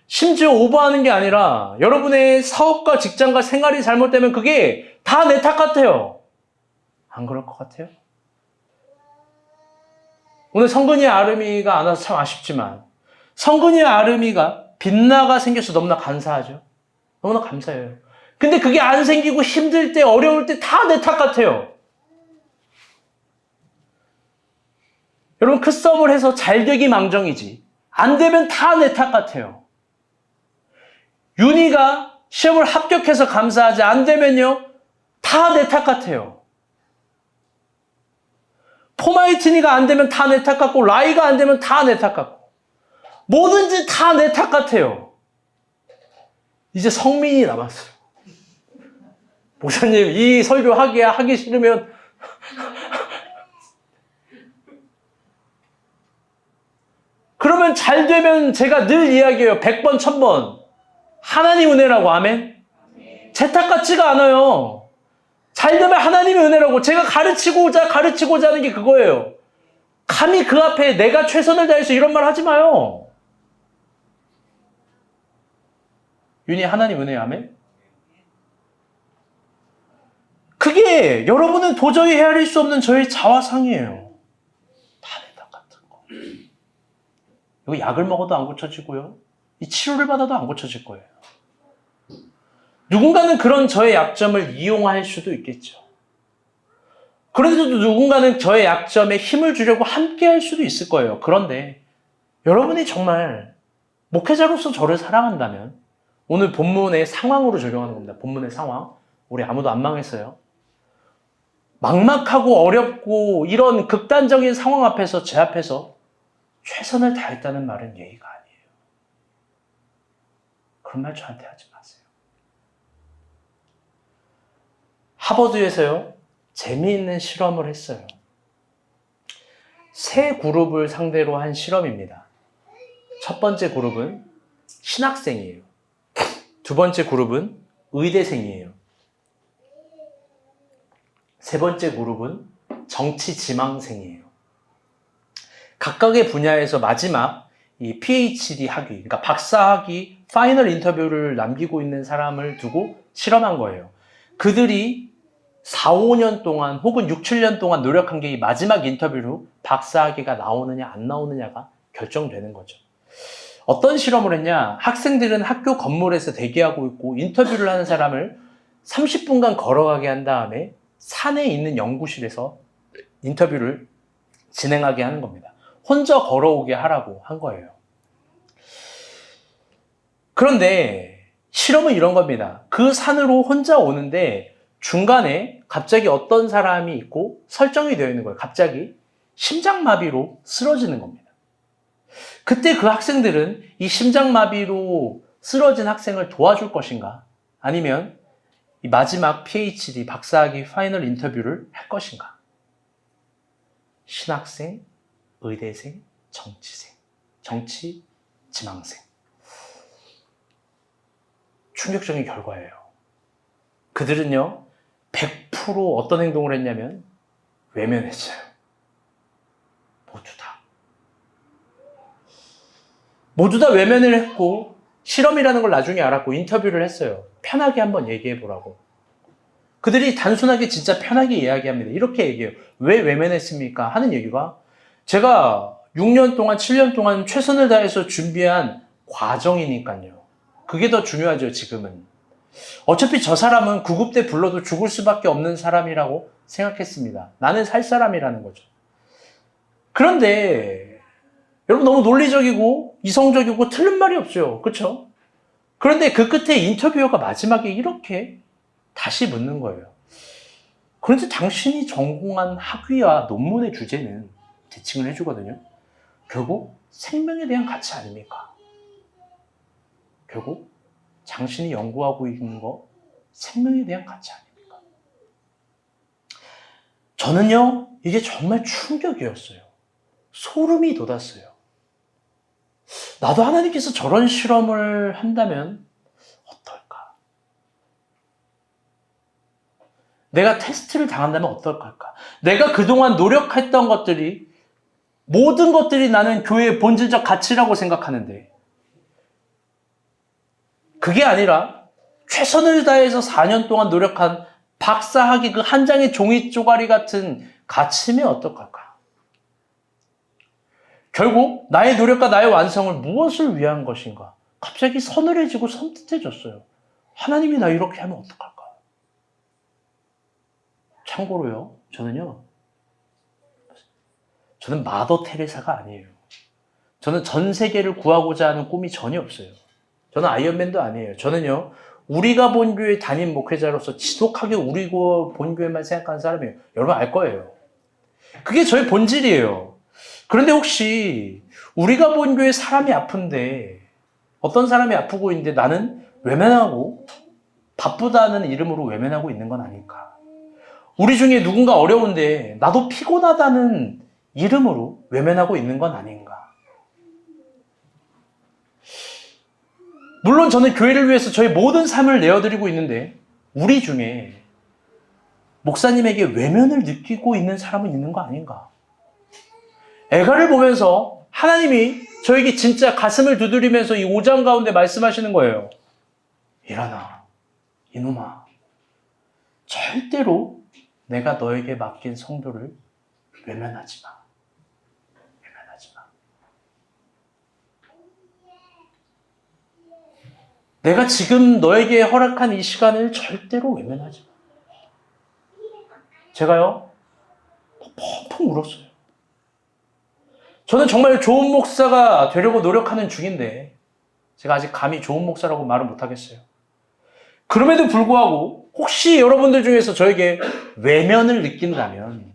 심지어 오버하는 게 아니라 여러분의 사업과 직장과 생활이 잘못되면 그게 다 내 탓 같아요. 안 그럴 것 같아요? 오늘 성근이 아름이가 안 와서 참 아쉽지만 성근이 아름이가 빛나가 생겨서 너무나 감사하죠. 너무나 감사해요. 근데 그게 안 생기고 힘들 때, 어려울 때 다 내 탓 같아요. 여러분, 그 썸을 해서 잘 되기 망정이지 안 되면 다 내 탓 같아요. 윤희가 시험을 합격해서 감사하지 안 되면요 다 내 탓 같아요. 포마이티니가 안 되면 다 내 탓 같고, 라이가 안 되면 다 내 탓 같고, 뭐든지 다 내 탓 같아요. 이제 성민이 남았어요. 목사님, 이 설교 하기 싫으면 그러면 잘 되면 제가 늘 이야기해요. 100번, 1000번. 하나님 은혜라고. 아멘? 제 탓 같지가 않아요. 잘 되면 하나님의 은혜라고. 제가 가르치고자 하는 게 그거예요. 감히 그 앞에 내가 최선을 다해서 이런 말 하지 마요. 윤희, 하나님 은혜. 아멘? 그게 여러분은 도저히 헤아릴 수 없는 저의 자화상이에요. 다 내 탓 같은 거. 이거 약을 먹어도 안 고쳐지고요. 이 치료를 받아도 안 고쳐질 거예요. 누군가는 그런 저의 약점을 이용할 수도 있겠죠. 그런데도 누군가는 저의 약점에 힘을 주려고 함께 할 수도 있을 거예요. 그런데 여러분이 정말 목회자로서 저를 사랑한다면 오늘 본문의 상황으로 적용하는 겁니다. 본문의 상황. 우리 아무도 안 망했어요. 막막하고 어렵고 이런 극단적인 상황 앞에서, 제 앞에서 최선을 다했다는 말은 예의가 아니에요. 그런 말 저한테 하지 마세요. 하버드에서요, 재미있는 실험을 했어요. 세 그룹을 상대로 한 실험입니다. 첫 번째 그룹은 신학생이에요. 두 번째 그룹은 의대생이에요. 세 번째 그룹은 정치 지망생이에요. 각각의 분야에서 마지막 이 PhD 학위, 그러니까 박사학위 파이널 인터뷰를 남기고 있는 사람을 두고 실험한 거예요. 그들이 4, 5년 동안 혹은 6, 7년 동안 노력한 게 이 마지막 인터뷰로 박사학위가 나오느냐 안 나오느냐가 결정되는 거죠. 어떤 실험을 했냐? 학생들은 학교 건물에서 대기하고 있고 인터뷰를 하는 사람을 30분간 걸어가게 한 다음에 산에 있는 연구실에서 인터뷰를 진행하게 하는 겁니다. 혼자 걸어오게 하라고 한 거예요. 그런데 실험은 이런 겁니다. 그 산으로 혼자 오는데 중간에 갑자기 어떤 사람이 있고 설정이 되어 있는 거예요. 갑자기 심장마비로 쓰러지는 겁니다. 그때 그 학생들은 이 심장마비로 쓰러진 학생을 도와줄 것인가? 아니면 이 마지막 PhD 박사학위 파이널 인터뷰를 할 것인가? 신학생, 의대생, 정치생, 정치 지망생. 충격적인 결과예요. 그들은요, 100% 어떤 행동을 했냐면 외면했어요. 모두 다 외면을 했고 실험이라는 걸 나중에 알았고 인터뷰를 했어요. 편하게 한번 얘기해 보라고. 그들이 단순하게 진짜 편하게 이야기합니다. 이렇게 얘기해요. 왜 외면했습니까? 하는 얘기가 제가 6년 동안 7년 동안 최선을 다해서 준비한 과정이니까요. 그게 더 중요하죠, 지금은. 어차피 저 사람은 구급대 불러도 죽을 수밖에 없는 사람이라고 생각했습니다. 나는 살 사람이라는 거죠. 그런데 여러분 너무 논리적이고 이성적이고 틀린 말이 없죠. 그렇죠? 그런데 그 끝에 인터뷰어가 마지막에 이렇게 다시 묻는 거예요. 그런데 당신이 전공한 학위와 논문의 주제는 대칭을 해주거든요. 결국 생명에 대한 가치 아닙니까? 결국 당신이 연구하고 있는 거 생명에 대한 가치 아닙니까? 저는요, 이게 정말 충격이었어요. 소름이 돋았어요. 나도 하나님께서 저런 실험을 한다면 어떨까? 내가 테스트를 당한다면 어떨까? 내가 그동안 노력했던 것들이 모든 것들이 나는 교회의 본질적 가치라고 생각하는데 그게 아니라 최선을 다해서 4년 동안 노력한 박사학위 그 한 장의 종이 쪼가리 같은 가치면 어떨까? 결국 나의 노력과 나의 완성을 무엇을 위한 것인가? 갑자기 서늘해지고 섬뜩해졌어요. 하나님이 나 이렇게 하면 어떡할까? 참고로요, 저는 마더 테레사가 아니에요. 저는 전 세계를 구하고자 하는 꿈이 전혀 없어요. 저는 아이언맨도 아니에요. 저는요, 우리가 본교회 담임 목회자로서 지독하게 우리 본교회만 생각하는 사람이에요. 여러분 알 거예요. 그게 저의 본질이에요. 그런데 혹시 우리가 본 교회 사람이 아픈데 어떤 사람이 아프고 있는데 나는 외면하고 바쁘다는 이름으로 외면하고 있는 건 아닐까? 우리 중에 누군가 어려운데 나도 피곤하다는 이름으로 외면하고 있는 건 아닌가? 물론 저는 교회를 위해서 저의 모든 삶을 내어드리고 있는데 우리 중에 목사님에게 외면을 느끼고 있는 사람은 있는 거 아닌가? 애가를 보면서 하나님이 저에게 진짜 가슴을 두드리면서 이 5장 가운데 말씀하시는 거예요. 일어나, 이놈아. 절대로 내가 너에게 맡긴 성도를 외면하지 마. 외면하지 마. 내가 지금 너에게 허락한 이 시간을 절대로 외면하지 마. 제가요, 펑펑 울었어요. 저는 정말 좋은 목사가 되려고 노력하는 중인데 제가 아직 감히 좋은 목사라고 말은 못하겠어요. 그럼에도 불구하고 혹시 여러분들 중에서 저에게 외면을 느낀다면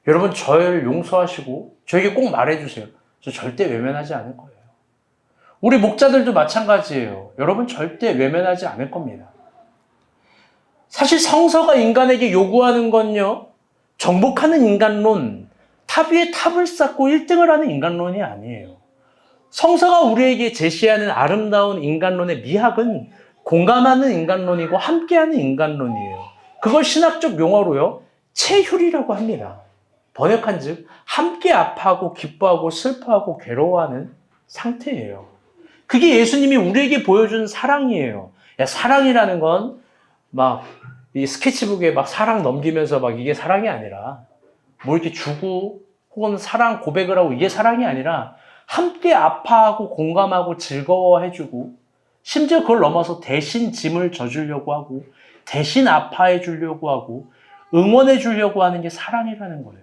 여러분 저를 용서하시고 저에게 꼭 말해주세요. 저 절대 외면하지 않을 거예요. 우리 목자들도 마찬가지예요. 여러분 절대 외면하지 않을 겁니다. 사실 성서가 인간에게 요구하는 건요, 정복하는 인간론, 탑 위에 탑을 쌓고 1등을 하는 인간론이 아니에요. 성서가 우리에게 제시하는 아름다운 인간론의 미학은 공감하는 인간론이고 함께하는 인간론이에요. 그걸 신학적 용어로요, 체휼이라고 합니다. 번역한즉 함께 아파하고 기뻐하고 슬퍼하고 괴로워하는 상태예요. 그게 예수님이 우리에게 보여준 사랑이에요. 야, 사랑이라는 건 막 이 스케치북에 막 사랑 넘기면서 막 이게 사랑이 아니라 뭐 이렇게 주고 혹은 사랑 고백을 하고 이게 사랑이 아니라 함께 아파하고 공감하고 즐거워해주고 심지어 그걸 넘어서 대신 짐을 져주려고 하고 대신 아파해 주려고 하고 응원해 주려고 하는 게 사랑이라는 거예요.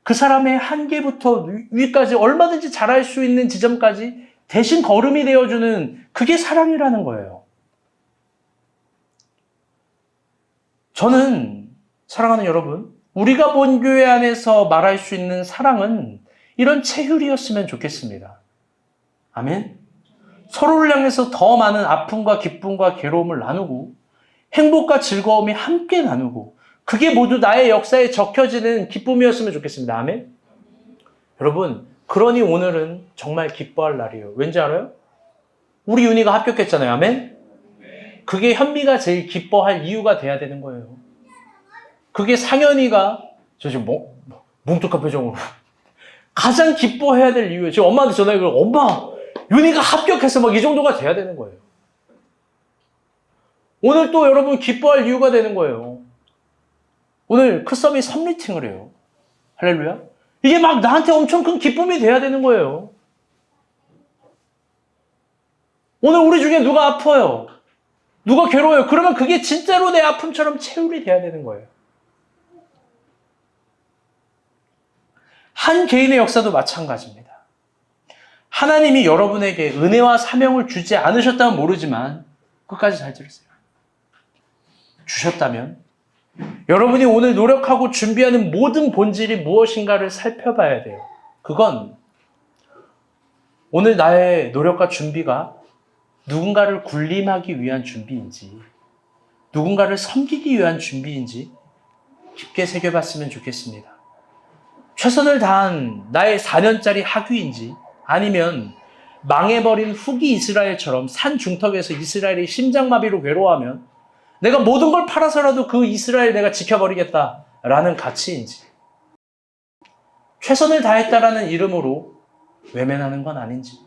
그 사람의 한계부터 위까지 얼마든지 잘할 수 있는 지점까지 대신 걸음이 되어주는 그게 사랑이라는 거예요. 저는 사랑하는 여러분, 우리가 본 교회 안에서 말할 수 있는 사랑은 이런 체휼이었으면 좋겠습니다. 아멘? 서로를 향해서 더 많은 아픔과 기쁨과 괴로움을 나누고 행복과 즐거움이 함께 나누고 그게 모두 나의 역사에 적혀지는 기쁨이었으면 좋겠습니다. 아멘? 여러분, 그러니 오늘은 정말 기뻐할 날이에요. 왠지 알아요? 우리 윤희가 합격했잖아요. 아멘? 그게 현미가 제일 기뻐할 이유가 돼야 되는 거예요. 그게 상현이가 저 지금 뭉툭한 표정으로 가장 기뻐해야 될 이유예요. 지금 엄마한테 전화해서 엄마 윤희가 합격해서 막 이 정도가 돼야 되는 거예요. 오늘 또 여러분 기뻐할 이유가 되는 거예요. 오늘 크썸이 3미팅을 해요. 할렐루야. 이게 막 나한테 엄청 큰 기쁨이 돼야 되는 거예요. 오늘 우리 중에 누가 아파요. 누가 괴로워요. 그러면 그게 진짜로 내 아픔처럼 체휼이 돼야 되는 거예요. 한 개인의 역사도 마찬가지입니다. 하나님이 여러분에게 은혜와 사명을 주지 않으셨다면 모르지만 끝까지 잘 들으세요. 주셨다면 여러분이 오늘 노력하고 준비하는 모든 본질이 무엇인가를 살펴봐야 돼요. 그건 오늘 나의 노력과 준비가 누군가를 군림하기 위한 준비인지 누군가를 섬기기 위한 준비인지 깊게 새겨봤으면 좋겠습니다. 최선을 다한 나의 4년짜리 학위인지 아니면 망해버린 후기 이스라엘처럼 산 중턱에서 이스라엘이 심장마비로 괴로워하면 내가 모든 걸 팔아서라도 그 이스라엘 내가 지켜버리겠다라는 가치인지 최선을 다했다라는 이름으로 외면하는 건 아닌지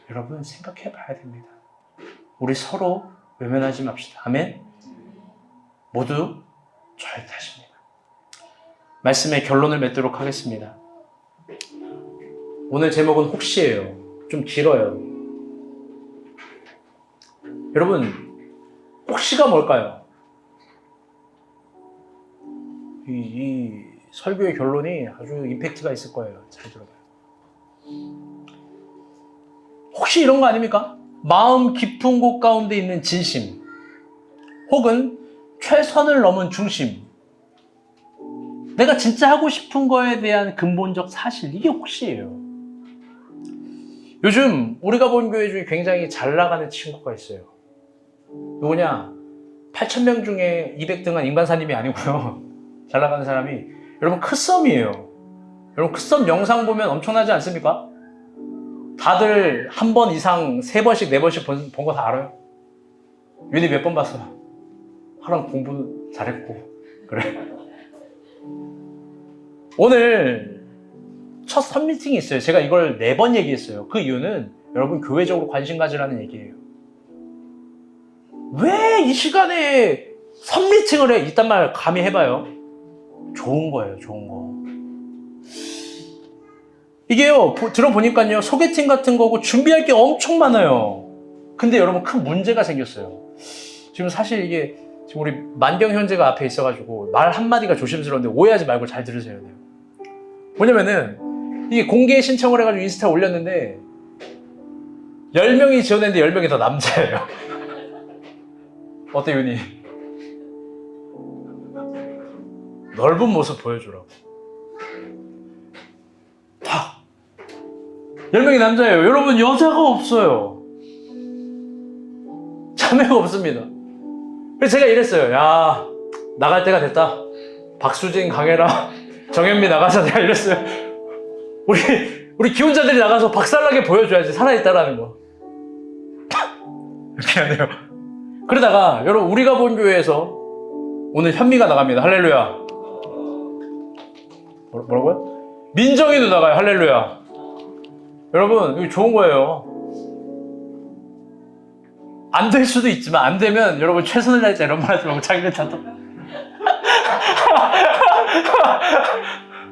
여러분 생각해 봐야 됩니다. 우리 서로 외면하지 맙시다. 아멘? 모두 저의 탓입니다. 말씀의 결론을 맺도록 하겠습니다. 오늘 제목은 혹시예요. 좀 길어요. 여러분 혹시가 뭘까요? 이 설교의 결론이 아주 임팩트가 있을 거예요. 잘 들어봐요. 혹시 이런 거 아닙니까? 마음 깊은 곳 가운데 있는 진심 혹은 최선을 넘은 중심 내가 진짜 하고 싶은 거에 대한 근본적 사실 이게 혹시예요. 요즘 우리가 본 교회 중에 굉장히 잘 나가는 친구가 있어요. 누구냐? 8,000명 중에 200등한 임관사님이 아니고요. 잘 나가는 사람이 여러분 크썸이에요. 여러분 크썸 영상 보면 엄청나지 않습니까? 다들 한 번 이상 3번씩 4번씩 본 거 다 알아요. 윤희 몇 번 봤어? 하랑 공부 잘했고 그래. 오늘 첫 선미팅이 있어요. 제가 이걸 4번 얘기했어요. 그 이유는 여러분 교회적으로 관심 가지라는 얘기예요. 왜 이 시간에 선미팅을 해? 이딴 말 감히 해봐요. 좋은 거예요. 좋은 거. 이게요. 들어보니까요. 소개팅 같은 거고 준비할 게 엄청 많아요. 근데 여러분 큰 문제가 생겼어요. 지금 사실 이게 지금 우리 만경 현재가 앞에 있어가지고 말 한마디가 조심스러운데 오해하지 말고 잘 들으셔야 돼요. 뭐냐면은 이게 공개 신청을 해가지고 인스타에 올렸는데 10명이 지원했는데 10명이 더 남자예요. 어때 윤희? 넓은 모습 보여주라고. 10명이 남자예요. 여러분, 여자가 없어요. 자매가 없습니다. 그래서 제가 이랬어요. 야, 나갈 때가 됐다. 박수진, 강혜라, 정현미 나가자. 내가 이랬어요. 우리 기혼자들이 나가서 박살나게 보여줘야지 살아있다라는 거. 미안해요. 그러다가 여러분, 우리가 본 교회에서 오늘 현미가 나갑니다. 할렐루야. 뭐라고요? 민정이도 나가요. 할렐루야. 여러분, 이거 좋은 거예요. 안 될 수도 있지만, 안 되면 여러분 최선을 다해서 이런 말 하지 말고 자기가 찾아.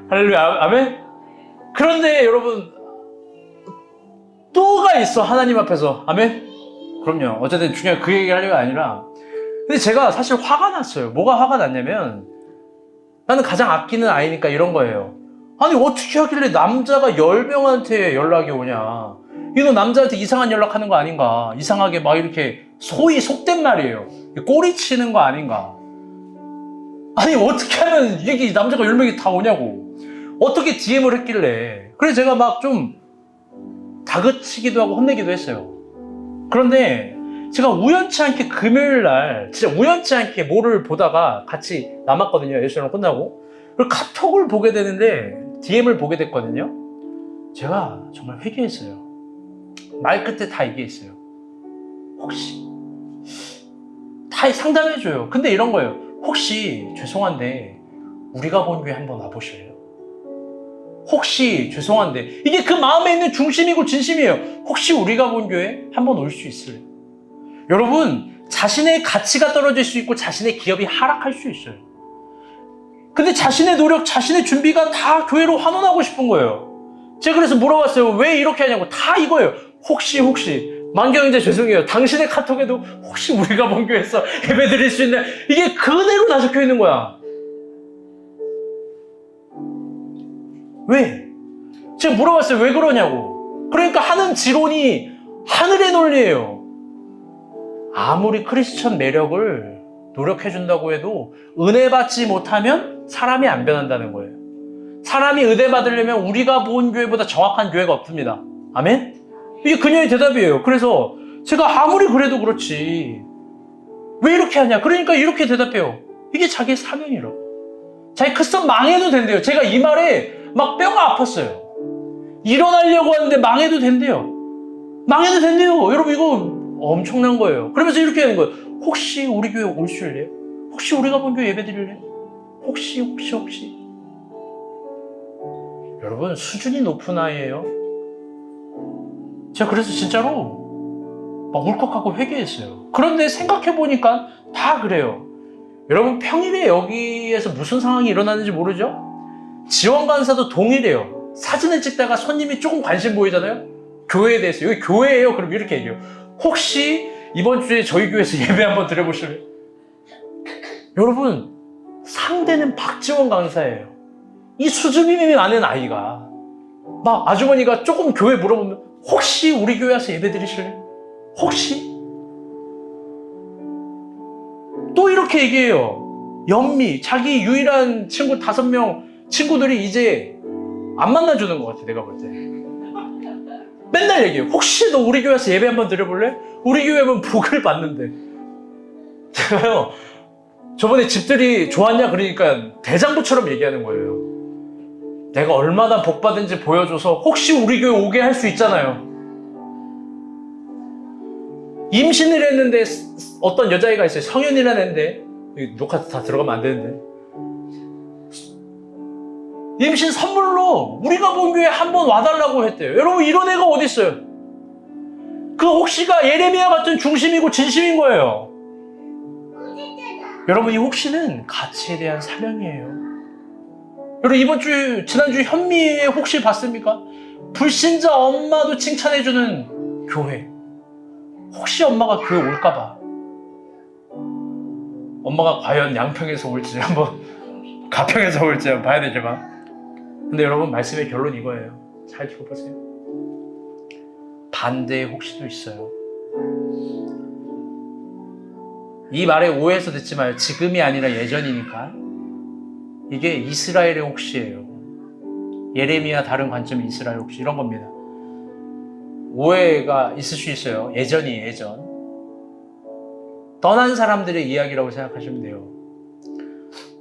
할렐루야. 아멘? 그런데 여러분, 또가 있어. 하나님 앞에서. 아멘? 그럼요. 어쨌든 중요한 그 얘기를 하려고 아니라, 근데 제가 사실 화가 났어요. 뭐가 화가 났냐면, 나는 가장 아끼는 아이니까 이런 거예요. 아니, 어떻게 하길래 남자가 10명한테 연락이 오냐. 이거 남자한테 이상한 연락하는 거 아닌가. 이상하게 막 이렇게 소위 속된 말이에요. 꼬리 치는 거 아닌가. 아니, 어떻게 하면 이게 남자가 10명이 다 오냐고. 어떻게 DM을 했길래. 그래서 제가 막 좀 다그치기도 하고 혼내기도 했어요. 그런데 제가 우연치 않게 금요일 날 진짜 우연치 않게 뭐를 보다가 같이 남았거든요. 예수랑 끝나고. 그리고 카톡을 보게 되는데 DM을 보게 됐거든요. 제가 정말 회개했어요. 말 끝에 다 얘기했어요. 혹시 다 상담해줘요. 근데 이런 거예요. 혹시 죄송한데 우리가 본 교회 한번 와보실래요? 혹시 죄송한데 이게 그 마음에 있는 중심이고 진심이에요. 혹시 우리가 본 교회 한번 올 수 있을래요? 여러분, 자신의 가치가 떨어질 수 있고 자신의 기업이 하락할 수 있어요. 근데 자신의 노력, 자신의 준비가 다 교회로 환원하고 싶은 거예요. 제가 그래서 물어봤어요. 왜 이렇게 하냐고. 다 이거예요. 혹시 만경이제 죄송해요. 당신의 카톡에도 혹시 우리가 본 교회에서 예배 드릴 수 있나. 이게 그대로 다 적혀 있는 거야. 왜? 제가 물어봤어요. 왜 그러냐고. 그러니까 하는 지론이 하늘의 논리예요. 아무리 크리스천 매력을 노력해준다고 해도 은혜 받지 못하면 사람이 안 변한다는 거예요. 사람이 은혜 받으려면 우리가 본 교회보다 정확한 교회가 없습니다. 아멘? 이게 그녀의 대답이에요. 그래서 제가 아무리 그래도 그렇지 왜 이렇게 하냐. 그러니까 이렇게 대답해요. 이게 자기의 사명이라고. 자기 크선 망해도 된대요. 제가 이 말에 막 뼈가 아팠어요. 일어나려고 하는데 망해도 된대요. 망해도 된대요. 여러분, 이거 엄청난 거예요. 그러면서 이렇게 하는 거예요. 혹시 우리 교회 오실래요? 혹시 우리가 본 교회 예배 드릴래요? 혹시. 여러분, 수준이 높은 아이예요. 제가 그래서 진짜로 막 울컥하고 회개했어요. 그런데 생각해보니까 다 그래요. 여러분, 평일에 여기에서 무슨 상황이 일어나는지 모르죠? 지원간사도 동일해요. 사진을 찍다가 손님이 조금 관심 보이잖아요? 교회에 대해서. 여기 교회예요. 그럼 이렇게 얘기해요. 혹시 이번 주에 저희 교회에서 예배 한번 드려보실래요? 여러분, 상대는 박지원 강사예요. 이 수줍음이 많은 아이가 막 아주머니가 조금 교회 물어보면 혹시 우리 교회 와서 예배 드리실래요? 혹시? 또 이렇게 얘기해요. 연미, 자기 유일한 친구 5명 친구들이 이제 안 만나주는 것 같아, 내가 볼 때. 맨날 얘기해요. 혹시 너 우리 교회 와서 예배 한번 드려볼래? 우리 교회면 복을 받는데. 제가요, 저번에 집들이 좋았냐? 그러니까 대장부처럼 얘기하는 거예요. 내가 얼마나 복 받은지 보여줘서 혹시 우리 교회 오게 할 수 있잖아요. 임신을 했는데 어떤 여자애가 있어요. 성현이라는 애인데, 녹화 다 들어가면 안 되는데. 임신 선물로 우리가 본 교회에 한번 와달라고 했대요. 여러분, 이런 애가 어디 있어요? 그 혹시가 예레미야 같은 중심이고 진심인 거예요. 여러분, 이 혹시는 가치에 대한 사명이에요. 여러분, 지난주 현미의 혹시 봤습니까? 불신자 엄마도 칭찬해주는 교회. 혹시 엄마가 교회 올까봐. 엄마가 과연 양평에서 올지 한번 가평에서 올지 한번 봐야 되지만. 근데 여러분, 말씀의 결론 이거예요. 잘 들어보세요. 반대의 혹시도 있어요. 이 말에 오해해서 듣지 마요. 지금이 아니라 예전이니까. 이게 이스라엘의 혹시예요. 예레미야 다른 관점의 이스라엘 혹시 이런 겁니다. 오해가 있을 수 있어요. 예전이에요, 예전. 떠난 사람들의 이야기라고 생각하시면 돼요.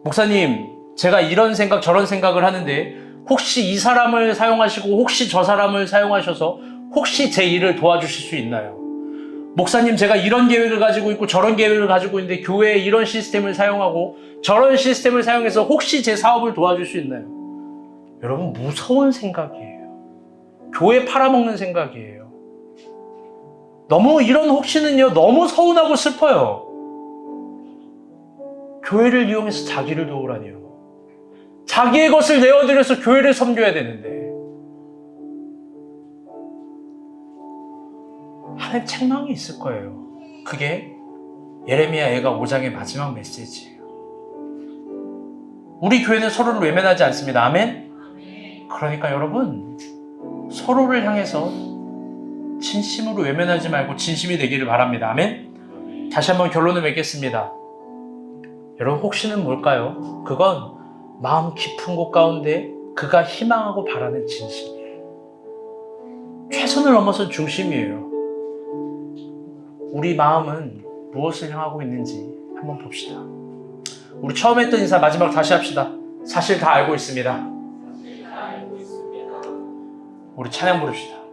목사님, 제가 이런 생각 저런 생각을 하는데 혹시 이 사람을 사용하시고 혹시 저 사람을 사용하셔서 혹시 제 일을 도와주실 수 있나요? 목사님, 제가 이런 계획을 가지고 있고 저런 계획을 가지고 있는데 교회에 이런 시스템을 사용하고 저런 시스템을 사용해서 혹시 제 사업을 도와줄 수 있나요? 여러분, 무서운 생각이에요. 교회 팔아먹는 생각이에요. 너무 이런 혹시는요, 너무 서운하고 슬퍼요. 교회를 이용해서 자기를 도우라니요. 자기의 것을 내어드려서 교회를 섬겨야 되는데. 하나님 책망이 있을 거예요. 그게 예레미야 애가 5장의 마지막 메시지예요. 우리 교회는 서로를 외면하지 않습니다. 아멘? 그러니까 여러분, 서로를 향해서 진심으로 외면하지 말고 진심이 되기를 바랍니다. 아멘? 다시 한번 결론을 맺겠습니다. 여러분, 혹시는 뭘까요? 그건 마음 깊은 곳 가운데 그가 희망하고 바라는 진심이에요. 최선을 넘어선 중심이에요. 우리 마음은 무엇을 향하고 있는지 한번 봅시다. 우리 처음 했던 인사 마지막 다시 합시다. 사실 다 알고 있습니다. 우리 찬양 부릅시다.